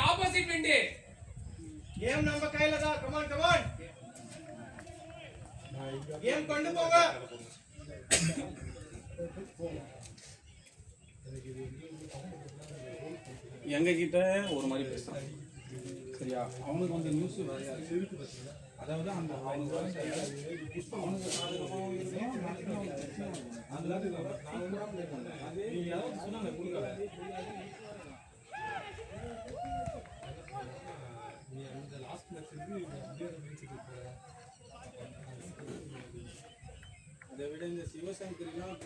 ஆப்போசிட் வெண்டு கேம் நம்ம கையில தான். கமான் கமான், கேம் கொண்டு போங்க. எங்ககிட்ட ஒரு மாதிரி பேசுறான் சரியா, அவனுக்கு வந்து நியூஸ் வேறையா இருக்கு. அதாவது அந்த அவனுக்கு சாதகமாகவும் இருக்கும், நீங்க யாராவது சொன்னாங்க கொடுக்கல அதை விட இந்த சிவசங்கரிலாம்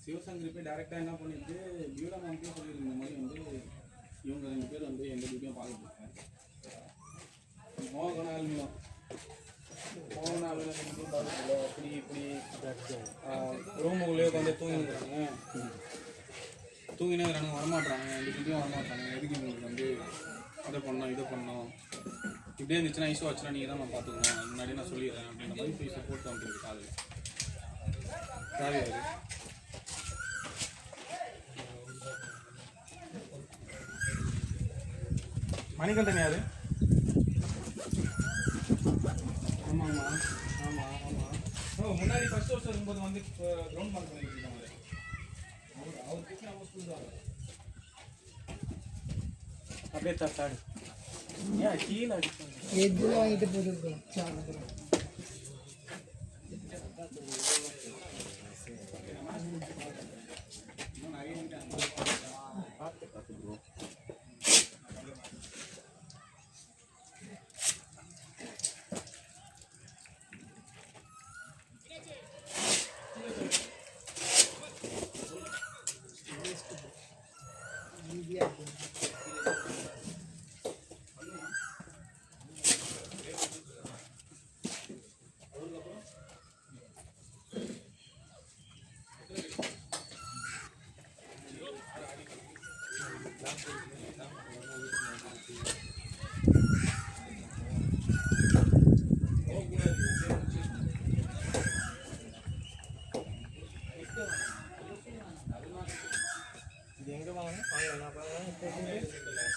சிவசங்கரி போய் டேரெக்டாக என்ன பண்ணிட்டு பியூரா மேம்கே சொல்லியிருந்த மாதிரி வந்து இவங்க 2 பேர் வந்து எந்த வீட்டையும் பார்த்துருக்கேன். மோகனாலும் அப்படி இப்படி ரூமுக்குள்ளேயே உட்காந்து தூங்கினுக்குறாங்க வரமாட்டாங்க, எந்த வீட்டையும் வரமாட்டாங்க. எதுக்கு இவங்களுக்கு வந்து அதை பண்ணோம் இதை பண்ணோம், இப்படியே இருந்துச்சுன்னா இஷ்யூ ஆச்சுன்னா நீங்கள் தான் நான் பார்த்துக்கணும், முன்னாடி நான் சொல்லிடுறேன் அப்படின்ற மாதிரி போய் சப்போர்ட் வந்துருக்கு. காலையில் தேவையாது மணிகண்டன் யாரு? ஆமாம் முன்னாடி ஃபர்ஸ்ட் வருஷம் இருக்கும்போது வந்து கிரவுண்ட் பால் பண்ணிட்டு இருக்காங்க. அவருக்கு நம்ம ஸ்கூல் தான் அப்படியே தட்டாடு ஏன் கீழே அடிப்பாங்க. எது வாங்கிட்டு போயிருக்கோம்.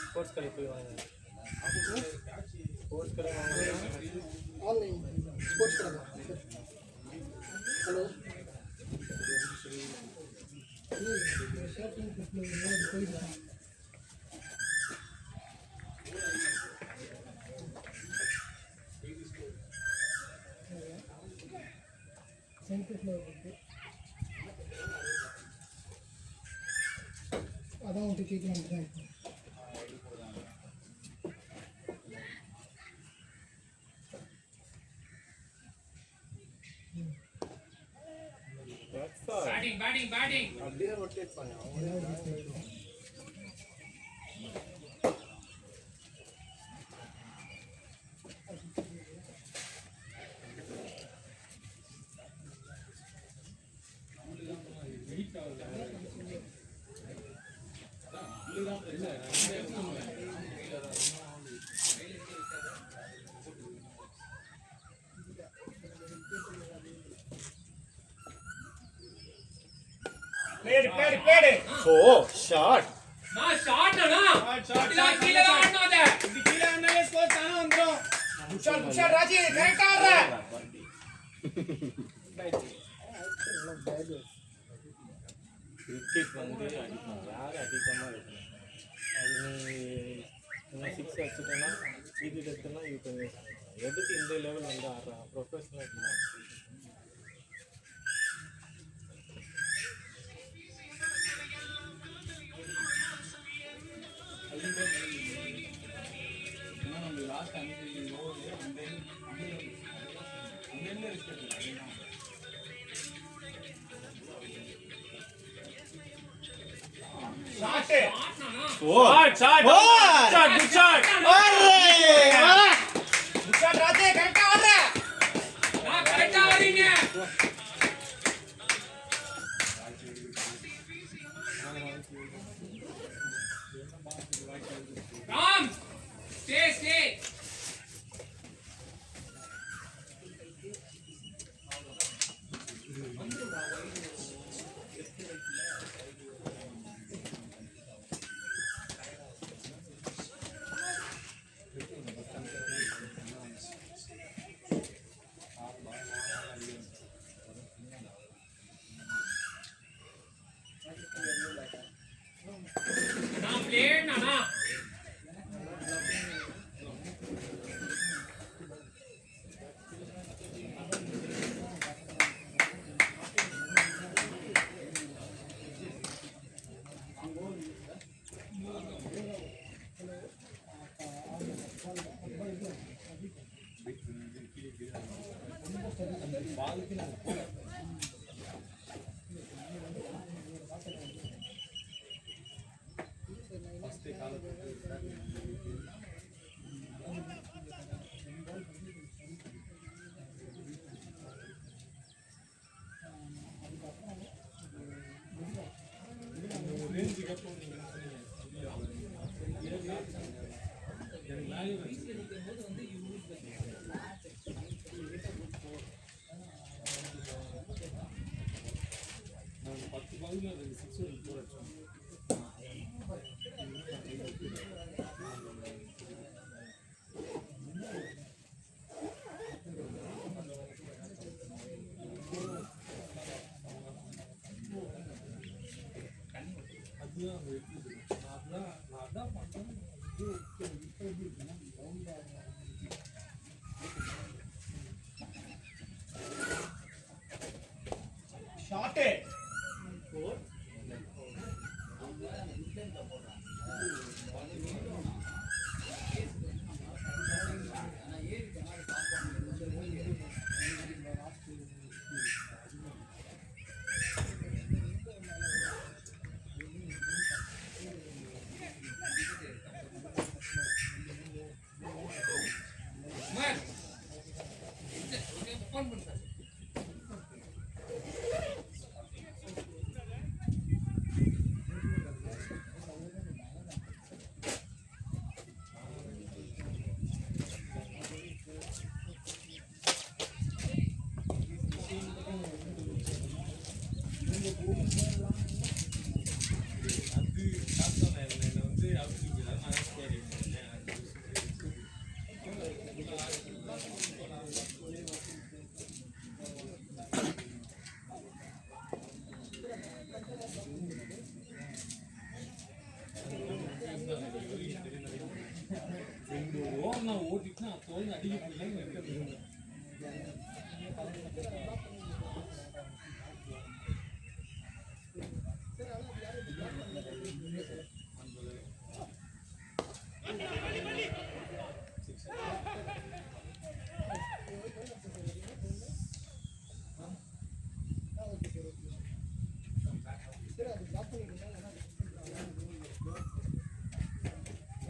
ஸ்போர்ட்ஸ் கடை போய் வாங்க. ஸ்போர்ட்ஸ் கடை வாங்க. ஆன்லைன் ஸ்போர்ட்ஸ் கடை. ஹலோ ஷாப்பிங் போயிருக்கேன். அதான் உன்ட்டு கேட்கலாம் தான் இருக்கும். பேட்டிங் அப்படியே ரொட்டேட் பண்ணு. Play. So shot. நான் ஷாட்னா ஷாட் கீழ ஆடுனோத இது கீழ ஆனாலே ஸ்கோர் தான வந்துரும். புஷால் ராஜி கரெக்ட் ஆடுற கிரிக்கெட் வந்து அடிக்கணும். யார் அடிக்காம இருக்கணும். அது நீ 6 வச்சுட்டேன்னா இது எடுத்துனா இது கொஞ்சம் எதுக்கு இந்த லெவல் வந்து ஆடுறான் ப்ரொஃபஷனல் ஏன்னா நம்ம லாஸ்ட் 5 ஓவர் அந்த இருக்கு Ram, stay. Now play, Nana.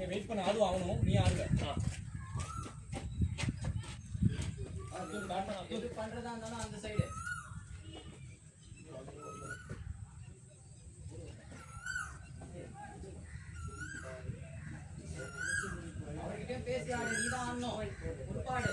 Wait பண்ண ஆடு ஆகணும் நீ ஆடுங்க இது பண்றதா இருந்தாலும் அந்த சைடு அவர்கிட்ட பேசி ஆடு நீதான் ஆடணும் உட்பாடு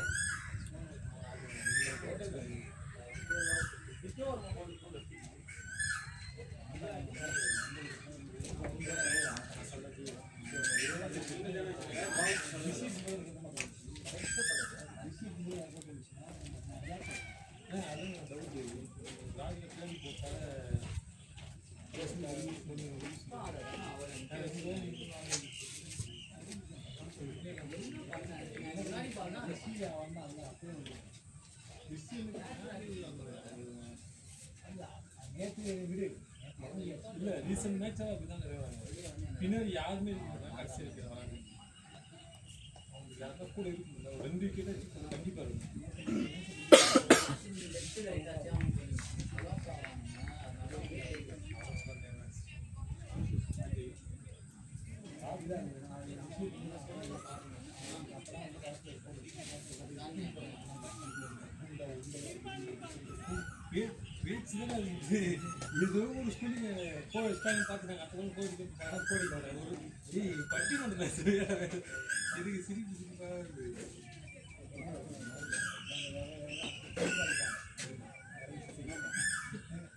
இல்லை ரீசன்ட் மேட்சாக அப்படி தான் நிறைய பின்னாடி யாருமே இருக்க மாட்டாங்க கடைசி இருக்கிற வராங்க அவங்க யாருன்னா கூட இருக்குல்ல ஒரு 2 விக்கெட் கண்டிப்பாக இருக்கும் ஏதோ ஒரு ஸ்கூலிங்க போய் பார்த்துட்டாங்க அப்போ கோடி பட்டி கொண்டு இதுக்கு சிரிப்பு சிரிப்பாக இருக்குது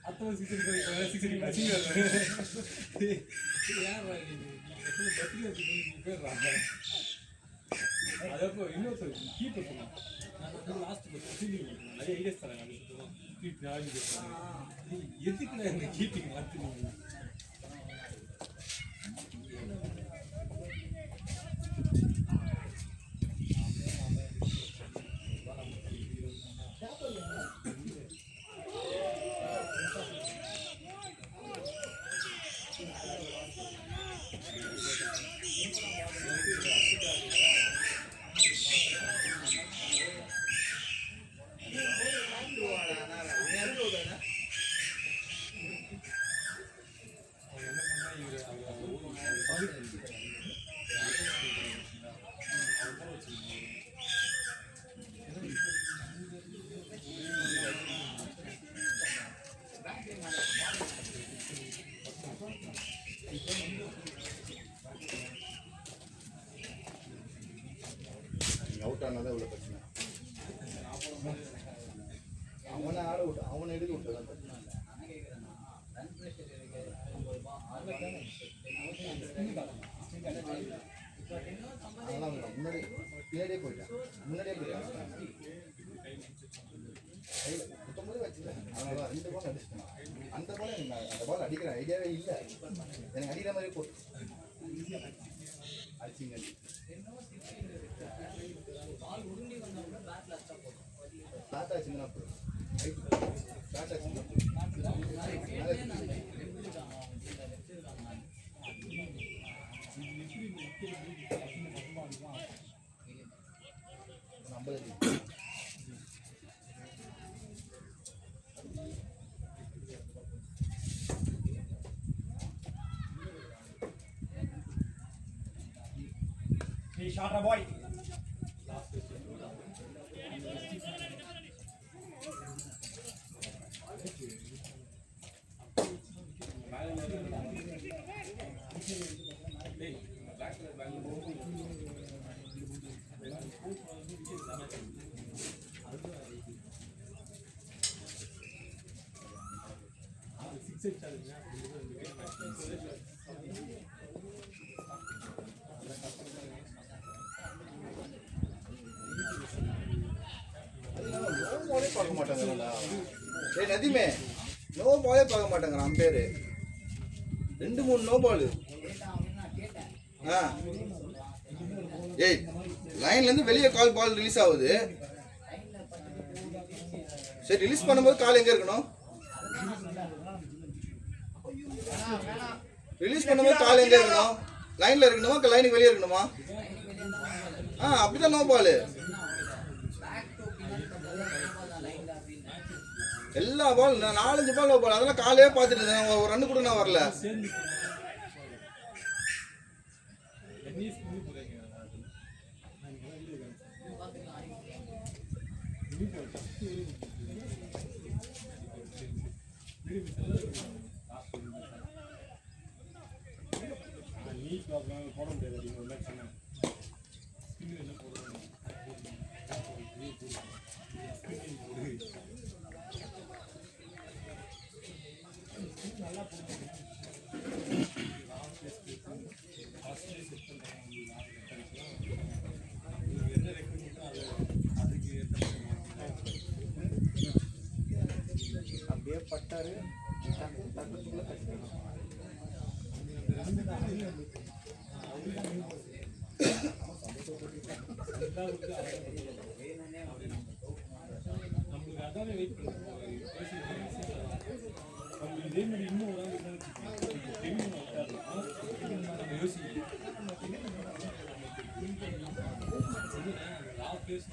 அத்தனை சிக்ஸடி யார் போயிடுறாங்க அதப்போ இன்னொருத்தர் கீப்பர் சொன்னாங்க நான் லாஸ்ட் ஃபீலிங் நிறைய ஐடியாஸ் தராங்க அது சுத்தமாக கீப் நாலு எதுக்குண்ணா இந்த கீப்பிங் மாற்றுனீங்க அவுட் ஆனாதான் இவ்வளோ பிரச்சனை அவனை ஆட விட்டு அவனை எடுக்க விட்டுதான் பிரச்சனை அதெல்லாம் முன்னாடி பின்னாடியே போயிட்டான் கையில் 19 வச்சுட்டேன் அதனால 2 பால் அடிச்சிட்டேன் அந்த பால் எனக்கு அந்த பால் அடிக்கிற ஐடியாவே இல்லை எனக்கு அடிக்கிற மாதிரி போட்டு அடிச்சிங்க பேட் ஆச்சுன்னா பேட் ஆச்சுன்னா Shot boy. பார்க்க மாட்டாங்க நதிமே நோ பாலே பார்க்க மாட்டாங்க அம்பேரு 2-3 நோ பால் ஏய் லைன்ல இருந்து வெளியே பால் ரிலீஸ் ஆகுது சரி ரிலீஸ் பண்ணும்போது கால் எங்க இருக்கணும் ரிலீஸ் பண்ணும்போது கால் எங்க இருக்கணும் லைன்ல இருக்கணுமா லைனுக்கு வெளியே இருக்கணுமா அப்படிதான் நோ பால் எல்லா பால் 4-5 பால் பால் அதெல்லாம் காலையே பார்த்துட்டு இருந்தேன் ஒரு ரன்னு கூட நான் வரல போட முடியாது அப்படியே பட்டாரு நம்மளுக்கு அதானே வெயிட் பண்ணுவோம் இதே மாதிரி இன்னும் ஒரு ஆள் இருந்தா வச்சுக்கோங்க, தெரியும் விட்டாருன்னா நம்ம யோசிக்கணும். லா பேஸ்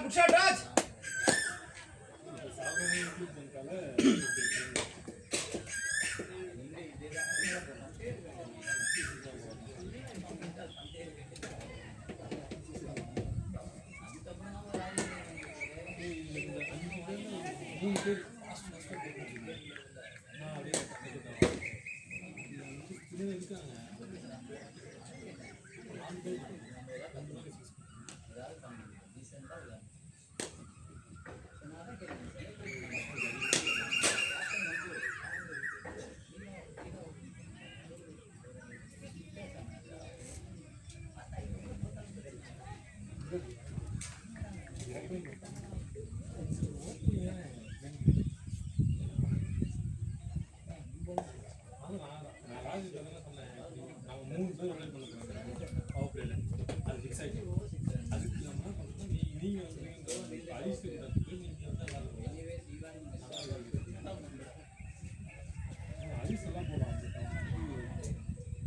Good shot, Raj.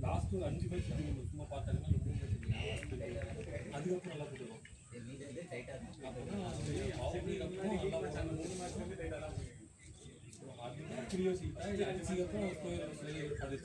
லாஸ்ட் ஒரு 5 மேட்ச் சும்மா பார்த்தாங்கன்னா அதுக்கப்புறம் நல்லா போடுவோம். அப்படி யோசிக்கிட்டா அதுக்கப்புறம் அது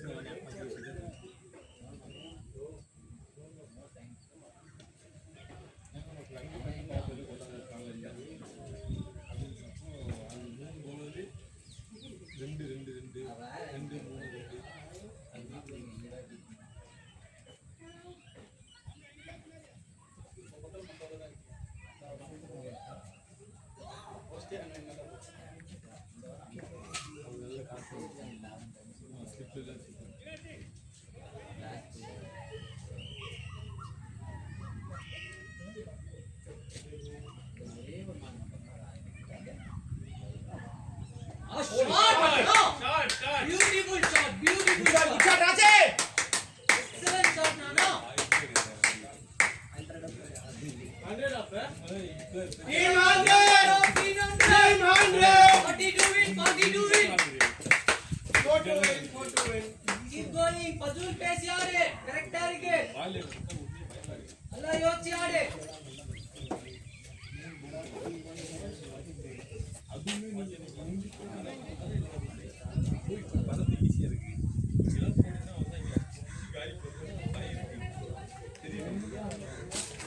Beautiful shot, beautiful shot. Good shot, Raj. Excellent shot, Nana. 100 of Team 100. Team 100. 42 win, 42 win. 4 to win. Keep going. Pazul pace yaare. Correct ஆருக்கு. நல்லா யோசிச்சு ஆடு.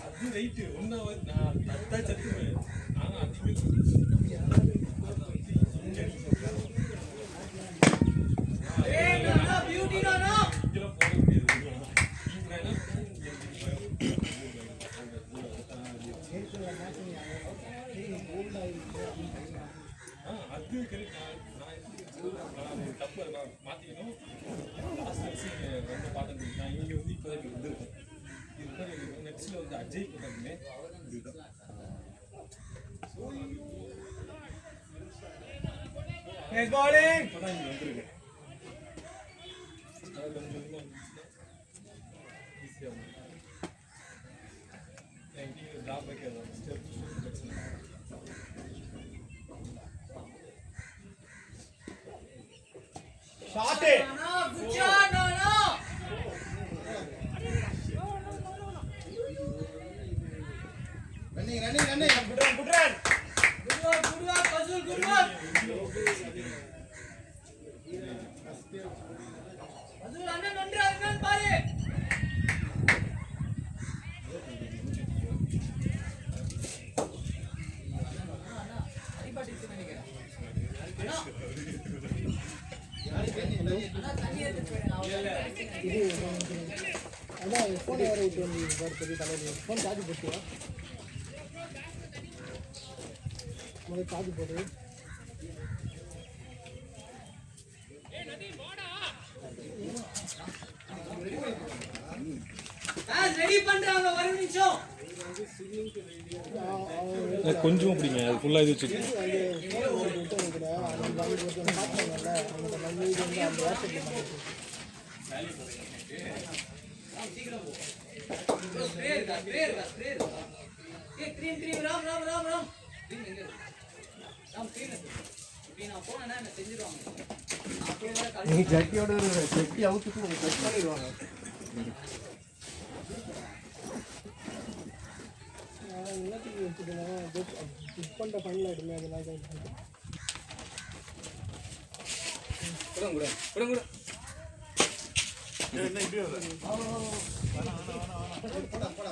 அது ரைட்டு ஒன்னா நான் தத்தா சத்துவேன். ஆனா அதிகமே ஏய் நானா பியூட்டி நானா. இதெல்லாம் போட முடியாது. அது கரெக்ட். நான் தப்பு நான் மாற்றிக்கணும். லாஸ்ட் ரொம்ப பார்த்து நான் இங்கே வந்து இப்போ தான் வந்துருக்கேன். இது நெக்ஸ்ட்டில் வந்து அஜய் பண்ணாலுமே இதுதான். Nice bowling. இப்போ தான் இங்கே வந்திருக்கேன். கொஞ்சம் ஈஸியாக எங்கேயும் ட்ராப் வைக்காது. ஸ்டெப் பிரச்சனை. Shot. நானா good shot நானா. Running. Good run. Good work Pazul, good work. Pazul அண்ணன் நன்றாக பாரு. அடிபட்டுச்சு நினைக்கிறேன். அண்ணா தண்ணி எடுத்து போயிடுங்க. அதான் ஃபோன் வேற விட்டு வந்து பெரிய தலைவர் ஃபோன் சார்ஜ் போட்டியா முதல்ல சார்ஜ் போடு ரெடி பண்றாங்க ஒரு நிமிஷம் கொஞ்சம் பிடிங்க அது ஃபுல்லாக இது வச்சுக்கோங்க. ஸ்ப்ரே இருக்கா ஏய் க்ரீம் ராம் க்ரீம் எங்க இருக்கு ராம் க்ரீம் இப்படி நான் போனேன்னா என்ன செஞ்சிருவாங்க நான் போய் வர நீ ஜட்டியோட ஜட்டி அவுத்துட்டு கட் பண்ணிடுவாங்க. எல்லாத்துக்கும் வச்சுக்கணும் புக் பண்ணுற ஃபைனல் ஆகிடுமே அதெல்லாம் கூட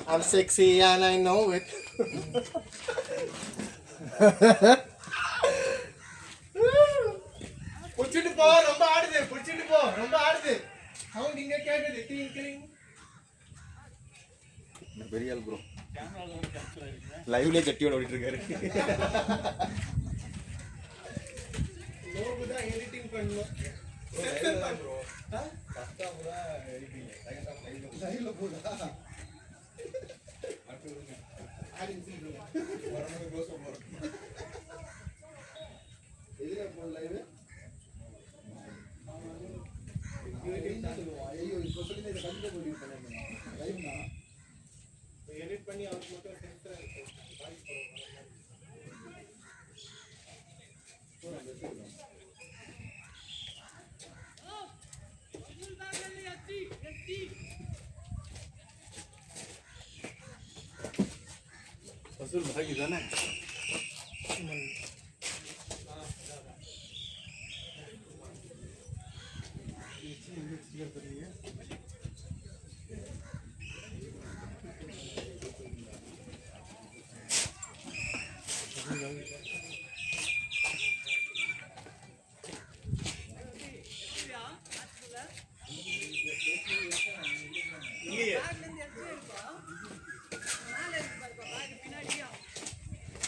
I'm sexy and I know it. புடிச்சிட்டு போ ரொம்ப ஆடுது சவுண்ட் இங்க கேக்குது கிளிங் பெரிய ஆள் ப்ரோ லைவ்லயே ஜட்டியோட ஓடிட்டு இருக்காரு. லோகோ தான் எடிட்டிங் பண்ணனும் ப்ரோ ஃபர்ஸ்ட் ஆஃப் தான் எடிட்டிங் செகண்ட் ஆஃப் லைவ்ல போடுடா ஆடிங் சீன் வரணும் க்ளோஸ் போறோம் எதுல போற லைவ் ஐயோ இப்போ சொல்லி இத கண்டிப்பா போடி பண்ணேன் லைவ்னா எடிட் பண்ணி அவருக்கு மட்டும் சென்டர் வாய்ஸ் போடுறோம் வசூல் பாக்கி தானே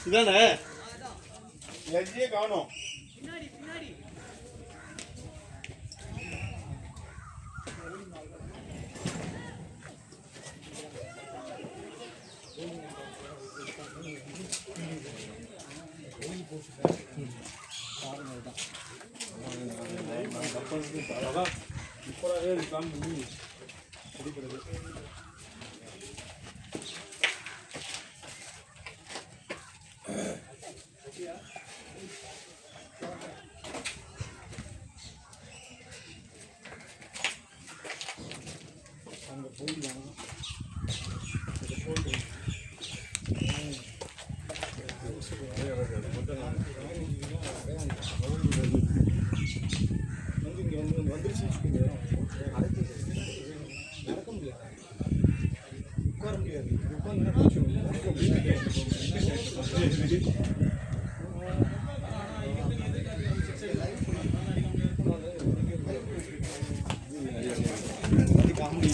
இதானே எஜ்ஜியே காணோம். இப்போவே காமி அடிக்கிறது அங்கே போயிடலாம். வந்து இங்கே வந்துருச்சு நடக்க முடியாது, உட்கார முடியாது, காமெடி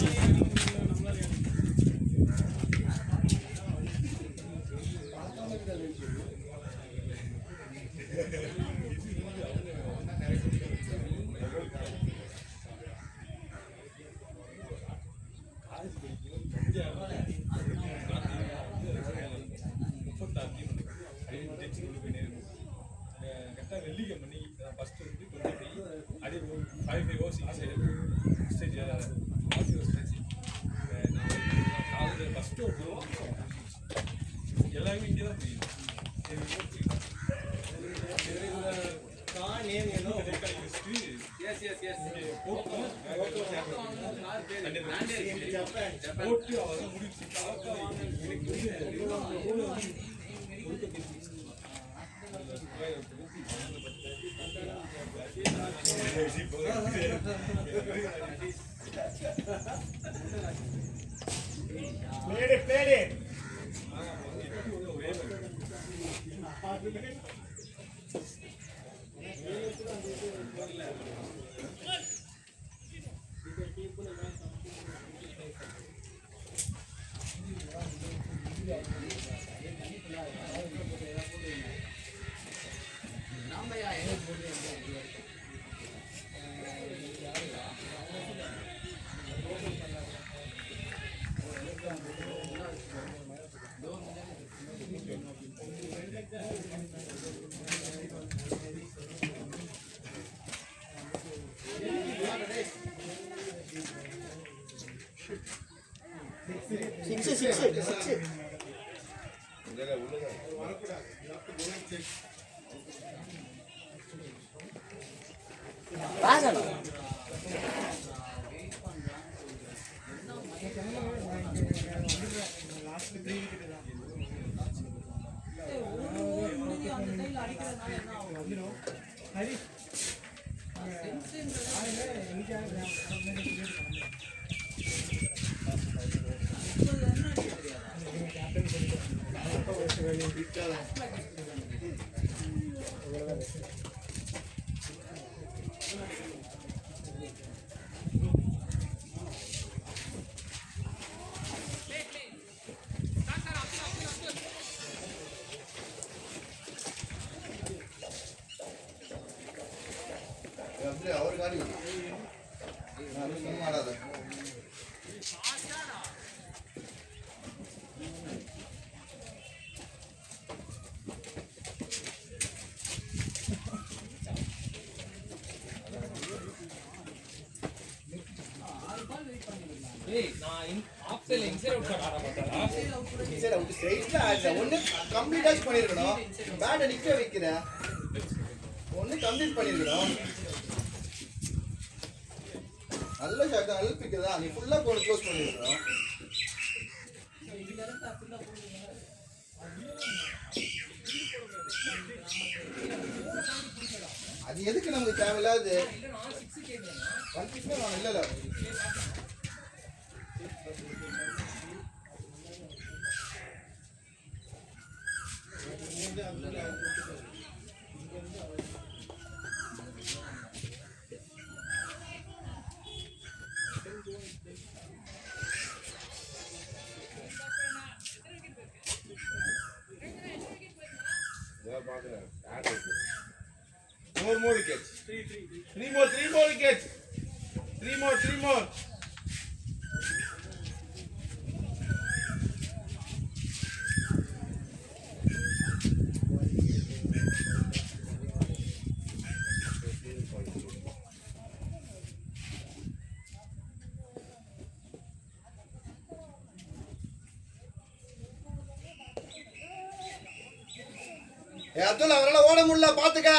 வெள்ளிக்கிழமை ஃபர்ஸ்ட் வந்து 25 அதே 5 ஹவர்ஸ் ஸ்டேஜ் காலையில் ஃபஸ்ட்டு எல்லாருமே இங்கே தான் புரியுது. போட்டு அவர் முடிச்சு அவர் காடி மாறாத ஏய் நான் ஆஃப் சைடுல இன்சைட் அவுட் ஷாட் ஆட மாட்டேனா சரி அவுட் ஸ்ட்ரைட்ல ஆடல ஒண்ணு கம்ப்ளீட்டா பண்ணிருக்கணும் பேட்டை நிக்க வைக்கிற ஒண்ணு கம்ப்ளீட் பண்ணிருக்கணும் நல்ல ஷாட் நல்ல பிக் தான் நீ ஃபுல்லா போன் க்ளோஸ் பண்ணிருக்கணும் அது எதுக்கு நமக்கு தேவையில்லாது இல்ல நான் 6 கேக்குறேன் 1 நான் இல்ல More wickets. Three more wickets. Three more. Abdul அவரால ஓட முடியல பாத்துக்க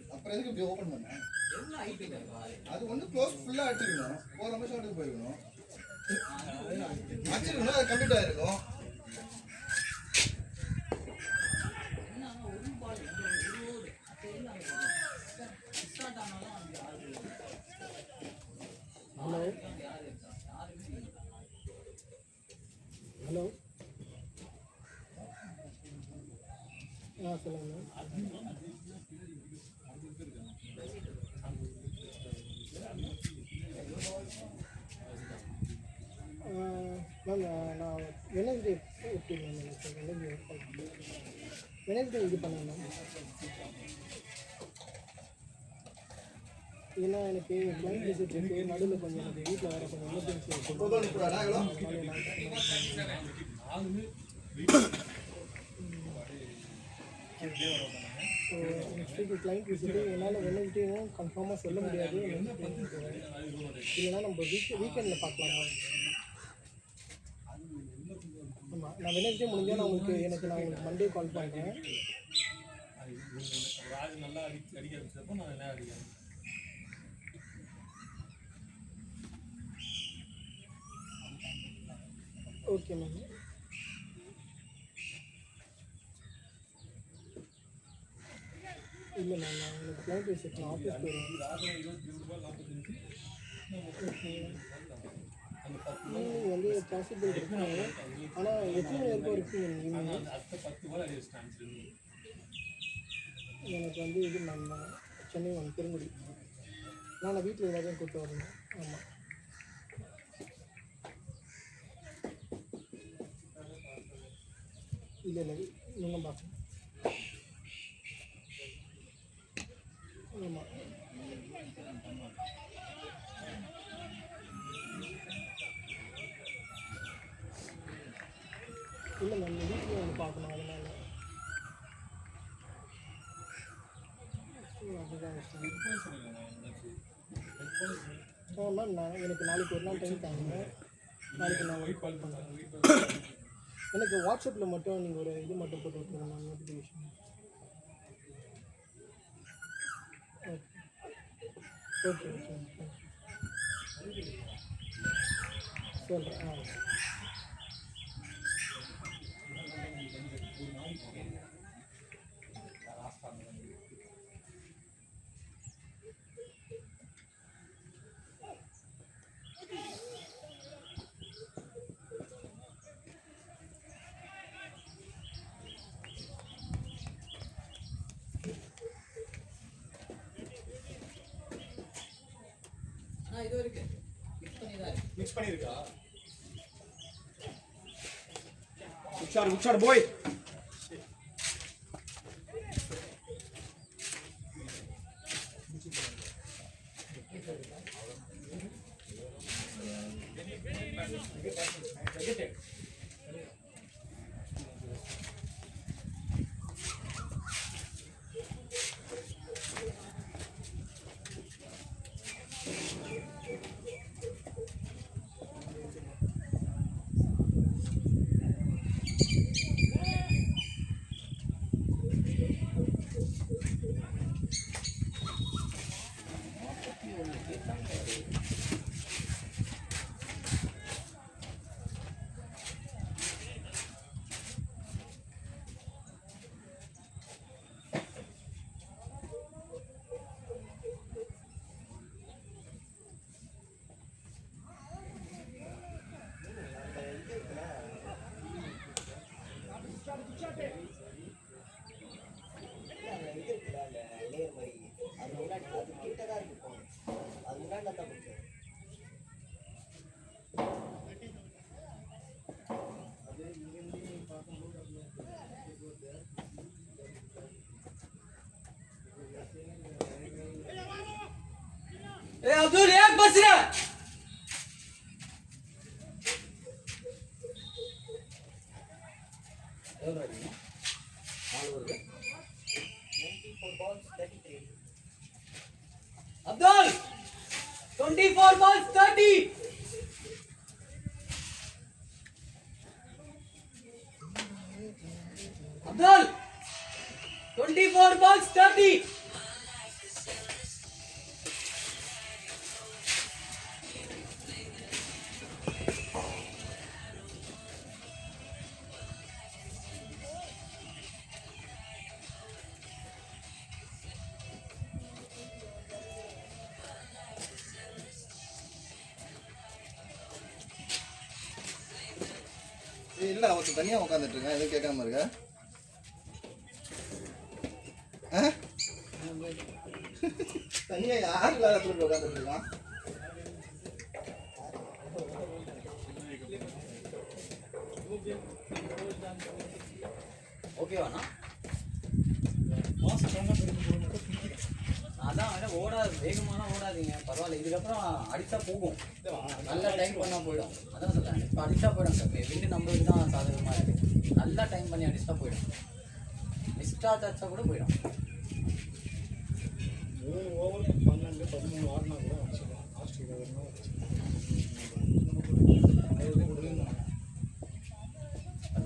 அப்புறம் எதுக்கு இப்படி ஓபன் பண்ண அது ஒண்ணு க்ளோஸ் ஃபுல்லா அடிச்சிருக்கணும் 4 நிமிஷம் ஷாட்டுக்கு போயிருக்கணும் அடிச்சிருக்கணும் அது கம்ப்ளீட் ஆயிருக்கும் ஹலோ சொல்லுங்க மேம் நான் வெனஸ்டே ஓகே மேம் எனக்கு வெனஸ்டே இது பண்ணேன் மேம் ஏன்னா எனக்கு கிளைண்ட் விசிட் இருக்கு நடுவில் கொஞ்சம் எனக்கு வீட்டில் வேறு கொஞ்சம் emergency so next week client visit என்னால் வெனஸ்டேவும் கன்ஃபார்மாக சொல்ல முடியாது இல்லைன்னா நம்ம வீக்கெண்டில் பார்க்கலாமா ஆமாம் நான் வெனஸ்டே முடிஞ்சால் நான் உங்களுக்கு மண்டே கால் பண்ணுறேன் ராஜ் நல்லா அடிக்க ஆரம்பிச்சப்போ நான் என்ன அடிக்கிறேன் ஓகே மேம். இல்லை மேம், நான் உங்களுக்கு கிளைண்ட் விசிட் நான் ஆஃபீஸ் போயிடுவேன். ஈவினிங் வந்து பாசிபிள் இருக்குங்க, ஆனால் எத்தனை மணி வரைக்கும் இருக்குங்க ஈவினிங்? எனக்கு வந்து இது மேம் சென்னை ஒன்று பெருங்குடி. நான் வீட்டில் எல்லாத்தையும் கூப்பிட்டு வரணும். ஆமாம். இல்லை நீங்கள் பார்க்கணும். ஆமாம். இல்லை மேம், வீட்டில் வந்து பார்க்கணும், அதனால மேம் நான் எனக்கு நாளைக்கு ஒரு நாள் டைம் தாங்க. நாளைக்கு நான் உங்களுக்கு கால் பண்ணுறேன். எனக்கு வாட்ஸ்அப்பில் மட்டும் நீங்கள் ஒரு இது மட்டும் போட்டு விட்டுருங்க ma'am, notification. Okay okay okay சொல்கிறேன். இது இருக்கு மிக்ஸ் பண்ணியிருக்கா? உச்சாடு போய் अब्दुल एक बस रे 24 balls 30. Abdul 24 balls 30. இல்லை அவருக்கு தனியாக உட்காந்துட்டு இருக்கேன், எதுவும் கேட்காம இருக்க. தனியாக யார் இல்லாத இடத்துல உட்காந்துட்டு இருக்கான். ஓகேவாண்ணா? அதான் ஓடாது, வேகமாலாம் ஓடாதீங்க, பரவாயில்ல. இதுக்கப்புறம் அடித்தா போகும், நல்லா டைம் பண்ணால் போயிடும். அதான் சொல்கிறேன், இப்போ அடித்தா போயிடும் சார். விண்டு நம்மளுக்கு தான் சாதகமாக இருக்குது. நல்லா டைம் பண்ணி அடித்தா போயிடும். மிஸ்டாச் அடிச்சா கூட போயிடும். 3 ஓவர் 12 13 ஆடினா கூட வச்சுக்கலாம். ஆஸ்திரேலியா இப்போ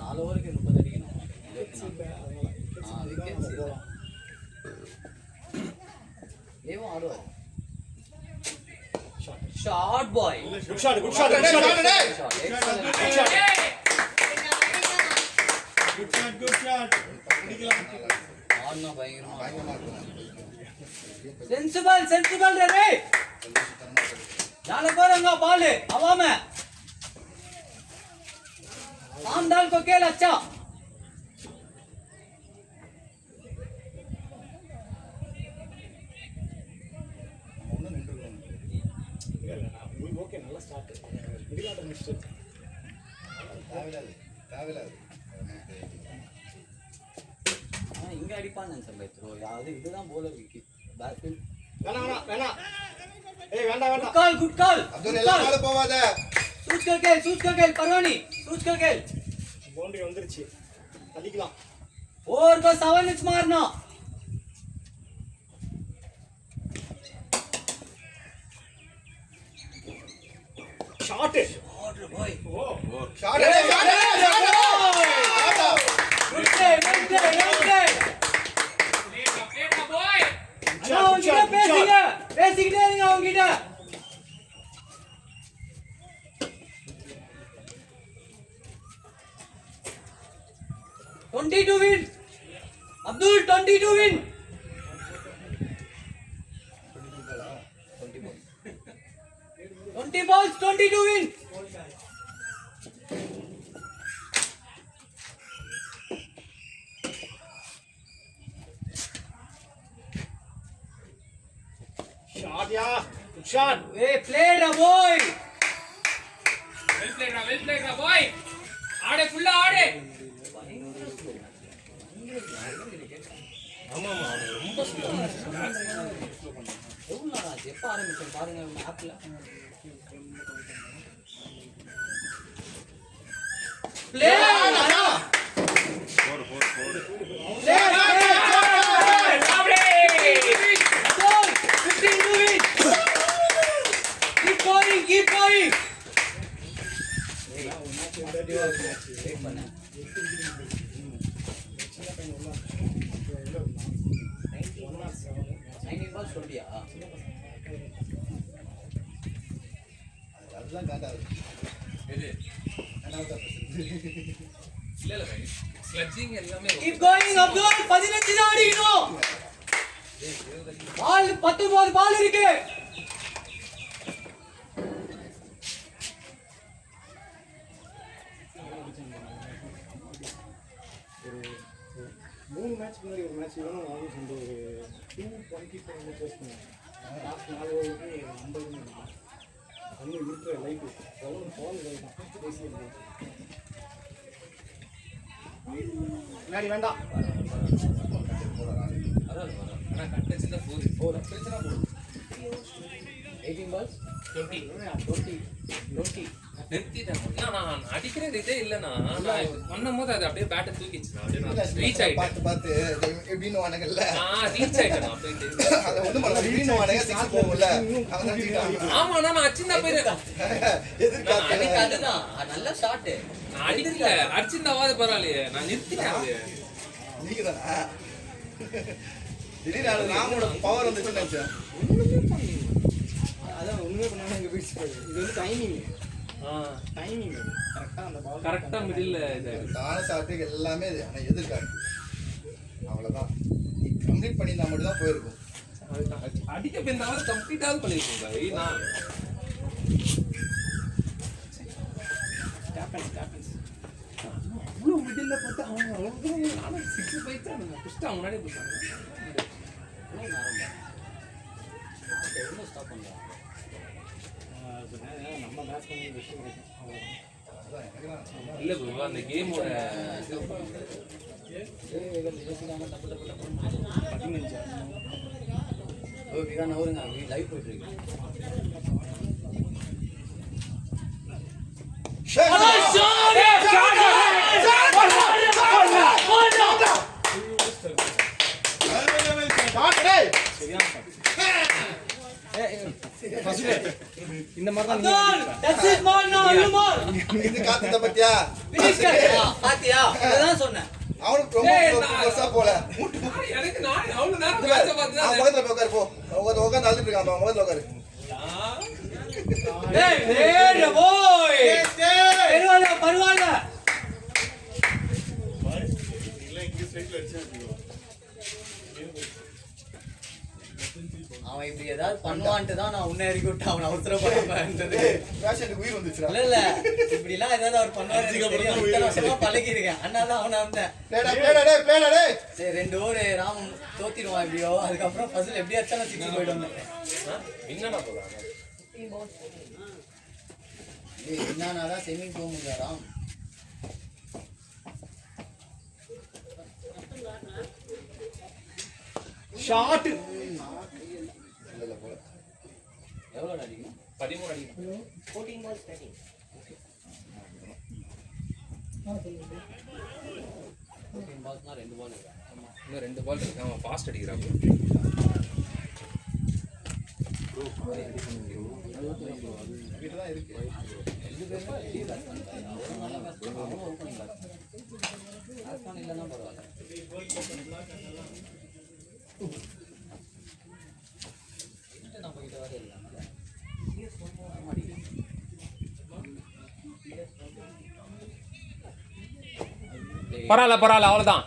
4 ஓவருக்கு 30 அடிக்கணும். விக்கெட்ஸ் இல்லை. ஏவோ ஆடுவார். Short boy. Good shot, good shot, good shot. Excellent. Good shot முடிக்கலாம். ஆடுனா பயங்கரமா सेंसिबल रे जाने पर बॉल हवा में आम डाल को खेल अच्छा ஓகே நல்ல ஸ்டார்ட் முடிக்கலாம் மிஸ்டர் தேவையில்லை இங்க அடிப்பான்னு நினைச்சேன் ப்ரோ. யாவது இதுதான் போலர் விக்கி பேட் வேணாம் ஏய் வேண்டாம் गुड कॉल அப்துல் எல்லாம் மேல போவாத. सूच कर खेल परवानी सूच कर खेल பவுண்டரி வந்துருச்சு அடிக்கலாம். और को 7 इंच मारना ஷாட் भाई ஷாட் गुड प्ले பேசிக்கிட்டே இருங்க அவங்க கிட்ட. 22 win. Abdul 22 win. 20 balls 22 win. Shot ya good shot. Hey, played a boy. Well played boy. ஆடே ஃபுல்லா ஆடே. எப்ப ஆரம்பிச்சோம் பாருங்க ஆப்ல. Play. Goal. 15 to win. Keep going. அதெல்லாம் காட்டாது. இது இல்ல பை ஸ்லட்ஜிங் எல்லாமே Keep going, Abdul. 15 தான் அடிக்கணும். பால் 19 பால் இருக்கு. மூணு மேட்ச் முன்னாடி ஒரு மேட்ச் வேணும் வாங்கி செஞ்சு ஒரு 225 மேட்சஸ் பண்ணேன். லாஸ்ட் 4 ஓவருக்கு 50 பண்ணி இருக்கிற லைஃப் எவ்வளோ ஃபால் தான் முன்னாடி வேண்டாம். ஆனா கட்டச்சில 4 பிரச்சனை போடு 18 balls 20 நிறுத்திட்டேன். நான் அடிக்கிறது இதே இல்லைண்ணா. நான் பண்ணும்போது அது அப்படியே பேட்டை தூக்கிச்சு. ரீச் ஆயிட்டேன். பார்த்து பார்த்து எப்படின்னு வானங்கள்ல நான் ரீச் ஆயிட்டேன். அப்படியே அதை ஒண்ணும் பண்ணல. எப்படின்னு வானங்க சிக்ஸ் போகும்ல அவன் தான் தூக்கிட்டான். ஆமாண்ணா நான் அச்சிருந்தா போயிருக்கேன். எதிர்பார்த்து அதுதான் நல்ல ஷாட். நான் அடிக்கல அடிச்சிருந்தாவது பரவாயில்லையே. நான் நிறுத்திட்டேன். அது நீங்க தானா திடீர்னு அது ராமோட பவர் வந்துச்சுன்னு நினைச்சேன். அதான் ஒன்றுமே பண்ணாமல் எங்கள் வீட்டு போயிடுது. இது வந்து டைமிங் கரெக்டாக அந்த பால் கரெக்டா மிடில் இது தான சாப்பிட்டு எல்லாமே இது. ஆனால் எதிர்காட்டு அவ்வளோதான். நீ கம்ப்ளீட் பண்ணியிருந்தா மட்டும் தான் போயிருக்கும். அடிக்க பின்னாவது கம்ப்ளீட்டாவது பண்ணிருக்கோம் பாய். நான் அவ்வளோ மிடில் போட்டு அவங்க அவ்வளோ நானும் 65 தான் ஃபஸ்ட்டு அவங்க முன்னாடியே போட்டாங்க. ஸ்டாப் பண்ணலாம். நம்ம மேட்ச் பண்ணி விஷயம் கிடைக்கும் அவ்வளோதான். இல்லை ப்ரோ அந்த கேமோட 15 நவருங்க லைவ் போயிட்டு இருக்கு. இந்த மாதிரி தான் Abdul, that's it man now, you man. இது காத்துட்ட பத்தியா Finish कर. பாத்தியா? அதான் சொன்னேன். அவனுக்கு ரொம்ப பெருசா போல. எனக்கு நான் அவ்வளோ நேரம் மேட்சை பார்த்து அவன் பக்கத்துல போய் உட்காரு போ. உட்காந்து அழுதுட்டு இருக்கான். அவன் பக்கத்துல உட்காரு. Hey, hey, boy. பரவாயில்ல. அவன் இப்படி ஏதாவது பண்ணுவான்ட்டு தான் நான் உன்னை இறக்கி விட்டு அவன் அவசரப்படாம இருந்தது. பேஷண்ட்டுக்கு உயிர் வந்துச்சுடா. இல்ல இப்படி எல்லாம் ஏதாவது அவர் பண்ணுவாரு இத்தனை வருஷமா பழகிருக்கேன். அதனால அவனை வந்தேன். சரி 2 ஓவர் ராம் தோத்திடுவான் எப்படியோ. அதுக்கப்புறம் ஃபர்ஸ்ட் எப்படி அச்சாலும் 6 போயிடும். என்னன்னாதான் செமி போக முடியாது ராம். ஷாட் எவ்வளோ அடிக்கணும்? 13 அடிக்கணும். 14 balls batting. 14 balls-னா 2 ball இருக்கு. இன்னும் 2 பால் இருக்கு. அவன் ஃபாஸ்ட் அடிக்கிறான். வீட்டுதான் இருக்கு. 2 பேருமே வெளியே பேட் பண்ணுறாங்க. அவரும் நல்லா பேட் பண்ணுறாங்க. அவரும் ஓப்பனிங் பேட் பண்ணுறாங்க. இல்லைன்னா பரவாயில்ல. நம்ம கிட்ட வர இல்லை. பரவாயில்ல அவ்வளவுதான்.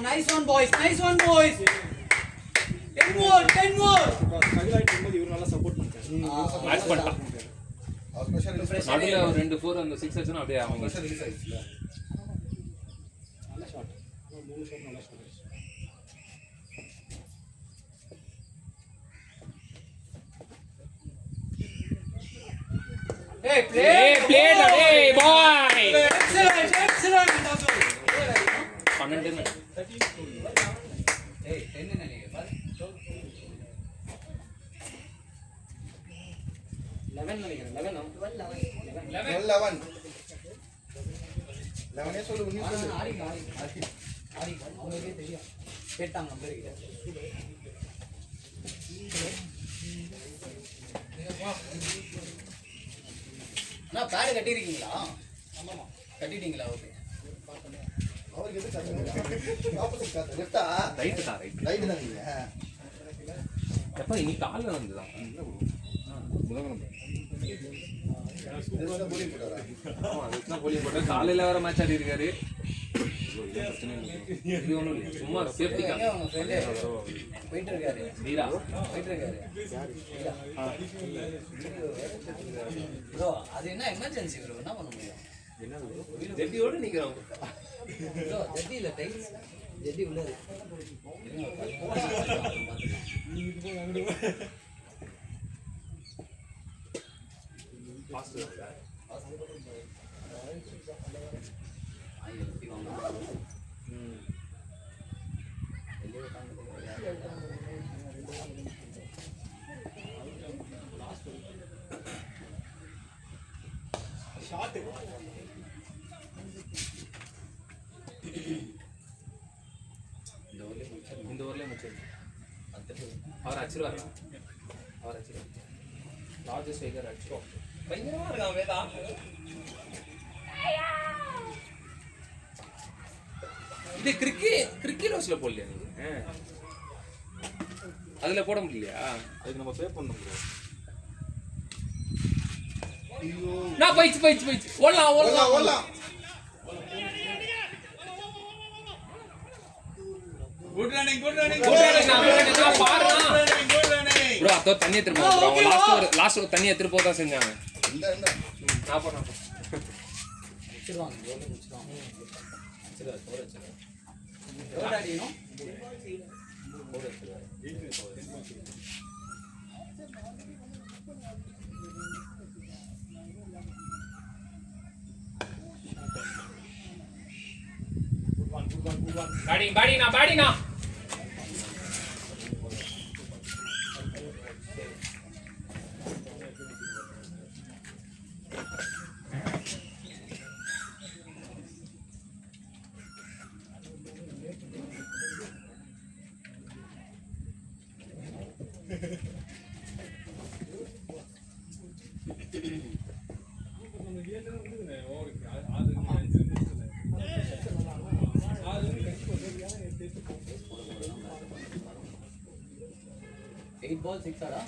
Nice one boys. 10 more. சகிலாயிட்டு இருக்கும்போது இவர் நல்லா சப்போர்ட் பண்ணிட்டாரு. மேட்ச் பண்ணிட்டான். அவர் ஸ்பெஷல் நடுவுல ஒரு 2 4 அந்த 6 அடிச்சனா அப்படியே அவங்க ரிலீஸ் ஆயிடுச்சுல. நல்ல ஷாட். 3 ஷாட் நல்ல ஷாட். Hey, play டேய் பாய். Excellent. 12 Hey, 10 நினைக்கிறேன். 11 நினைக்கிறேன். 11 சொல்லு நீ சொல்லு. ஆடி அவங்களுக்கே தெரியும். கேட்டாங்க நம்ம பேர்கிட்ட. அண்ணா பேடு கட்டியிருக்கீங்களா? ஆமாம்மா கட்டிட்டீங்களா? ஓகே. அவருக்கு எது கரெக்ட் ஆப்போசிட் காத்து லெஃப்டா ரைட் தான். ரைட் தான் நீங்க. எப்ப இன்னைக்கு கால்ல வந்துதான். முதல்ல இதுல போலிங் போறாரா? ஆமா அதுதான் போலிங் போட்டு காலையில வர மேட்ச் ஆடி இருக்காரு. இது ஒண்ணும் இல்ல. சும்மா சேஃப்டிக்காக உங்க ஃப்ரெண்ட் போயிட்டு இருக்காரு. நீரா போயிட்டு இருக்காரு. ப்ரோ அது என்ன எமர்ஜென்சி ப்ரோ? என்ன பண்ண முடியும்? ஜெட்டியோட நிக்கிறோம். ப்ரோ ஜெட்டி இல்ல டைல்ஸ். ஜெட்டி உள்ள இருக்கு. ஷாட். இந்த ஊர்லயே முடிச்சிரு. அவர் அடிச்சிருவாரு. ராஜேஷ் சேகர் அடிச்சோம். பயங்கரமா இருக்கான் வேதா. இது கிரிக்கெட் ஹவுஸ்ல போடலையா நீங்க? அதுல போட முடியலையா? அதுக்கு நம்ம பே பண்ணணும் ப்ரோ. நான் போயிச்சு. ஓடலாம். குட் ரன்னிங் ப்ரோ அதோ தண்ணி எடுத்துட்டு போறோம். அவங்க லாஸ்ட் ஒரு தண்ணி எடுத்துட்டு போக தான் செஞ்சாங்க. இந்த நான் போறேன். முடிச்சிடுவாங்க. முடிச்சிடுவாங்க. எவ்வளோ அடிக்கணும்? பேட்டினா Eight ball 6 ஆடா?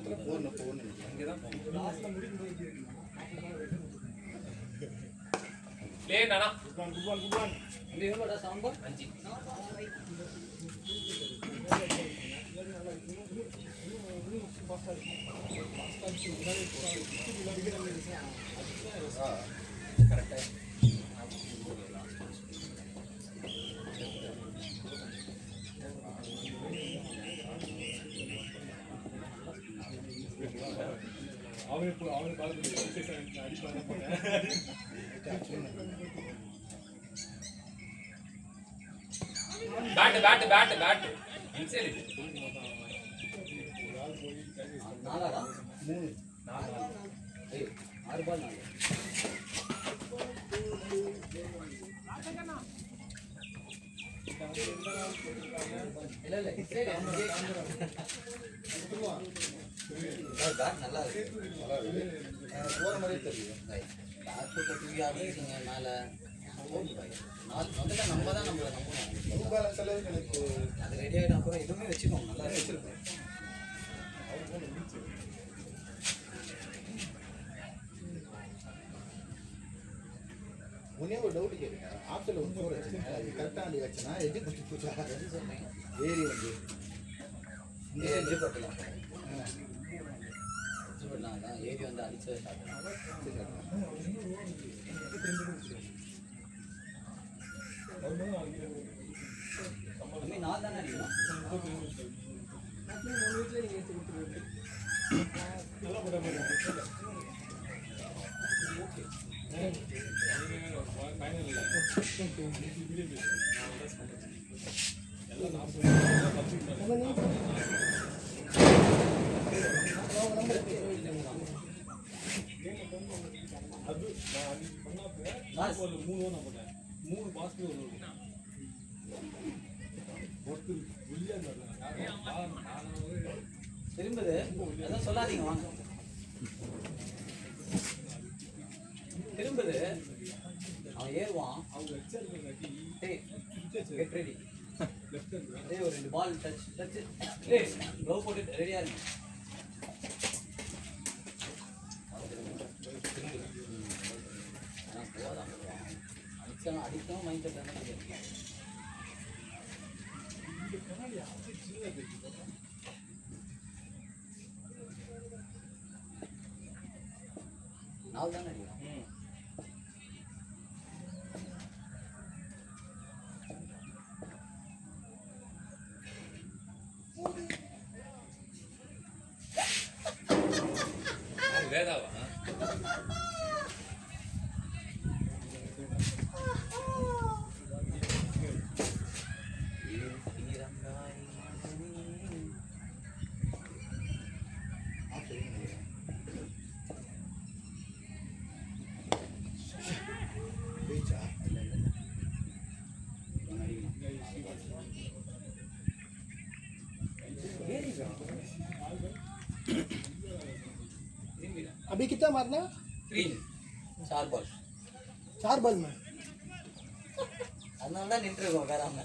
இடத்துல போகணும் போகணும் அங்கே தான் போகணும். லாஸ்ட்டில் முடிக்கும் போது லே நானா இது எவ்வளோடா சாம்பார் 5 அவனுக்கு கால் பண்ணி அடிப்பாங்க போனேன். பேட் இன்சைட் நாலாடா 3 ஏய் 6 பால் 4 இல்ல இல்ல சரி பேட் நல்லா இருக்கு போகிற மாதிரியே தெரியும். பேட் கட்டி ஆடிங்க மேல முதல்ல நம்ம தான் நம்மளை நம்பணும். பேலன்ஸ் எல்லாம் எனக்கு அது ரெடி ஆகிடும் அப்புறம் எதுவுமே வச்சுக்கோங்க நல்லா வச்சிருக்கோம். ஒரே ஒரு டவுட் கேட்குங்க. ஆப்ஷனில் ஒரு 4 வச்சுருங்க. அது கரெக்டாக அடி வச்சுனா எது குச்சி பூச்சா எது சொன்னீங்க ஏறி வந்து இங்கே எஜ்ஜு பட்டலாம் எஜ்ஜு பட்டலாம் தான் ஏறி வந்து அடிச்சு நாலு தானே அடிக்கலாம். அது நான் அன்னைக்கு பண்ணாப்ப ஒரு 3 நான் போட்டேன். 3 பாஸ்க்கு ஒரு ஒருத்தர் உள்ளே திரும்புது அதான் சொல்லாதீங்க வாங்க திரும்புது அவன் ஏறுவான் அவங்க எக்ஸல் கட்டி கெட் ரெடி ஒரு 2 பால் டச் க்ளவ் போட்டு ரெடியா இருக்கு. அடிக்கவும் மைண்ட் செட் நாலு தானே அடிக்கலாம். வேதாவா अभी कितना मारना 3 4 பால் 4 बॉल में அதனால தான் நின்றுருக்கோம் வராம.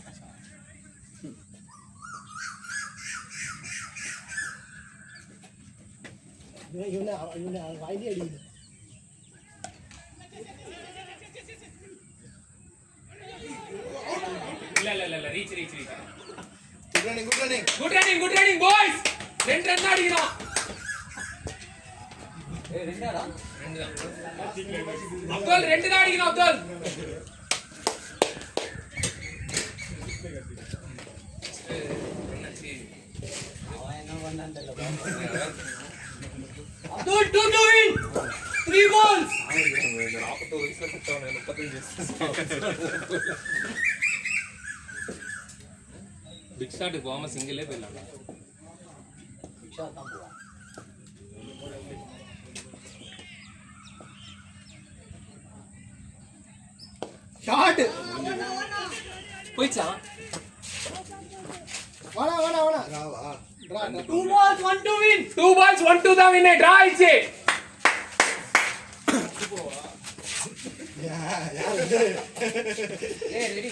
இவனை வாயிலே அடிக்குது. இல்ல reach good running good running boys 2 run அடிக்கணும். ஏய் ரெண்டாடா 2 தான் அப்துல் 2 தான் அடிக்கணும் அப்துல். அவன் என்ன பண்ணான்னு தெரியல. Abdul 2 to win 3 balls. 41 வயசுல செத்தவனே 35 பிக் ஷாட் போகாம சிங்கிளே போயிடலாம். பிக்ஷா தான் போவான். ஷாட் போயிச்சா வாடா வாடா வாடா ராவா 2 balls 1 to win 2 balls 1 to தான் வின் டிரா ஆயிச்சு. ஏய் ரெடி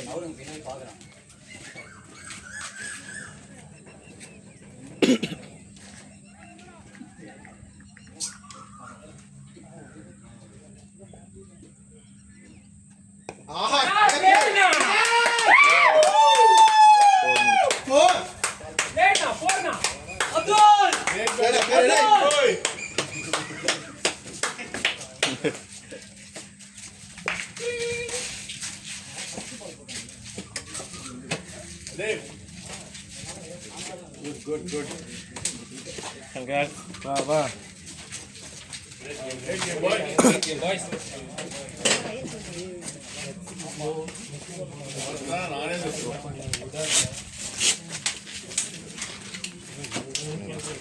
நவுருங்க பின்னாடி பார்க்குறான். வா வா நானே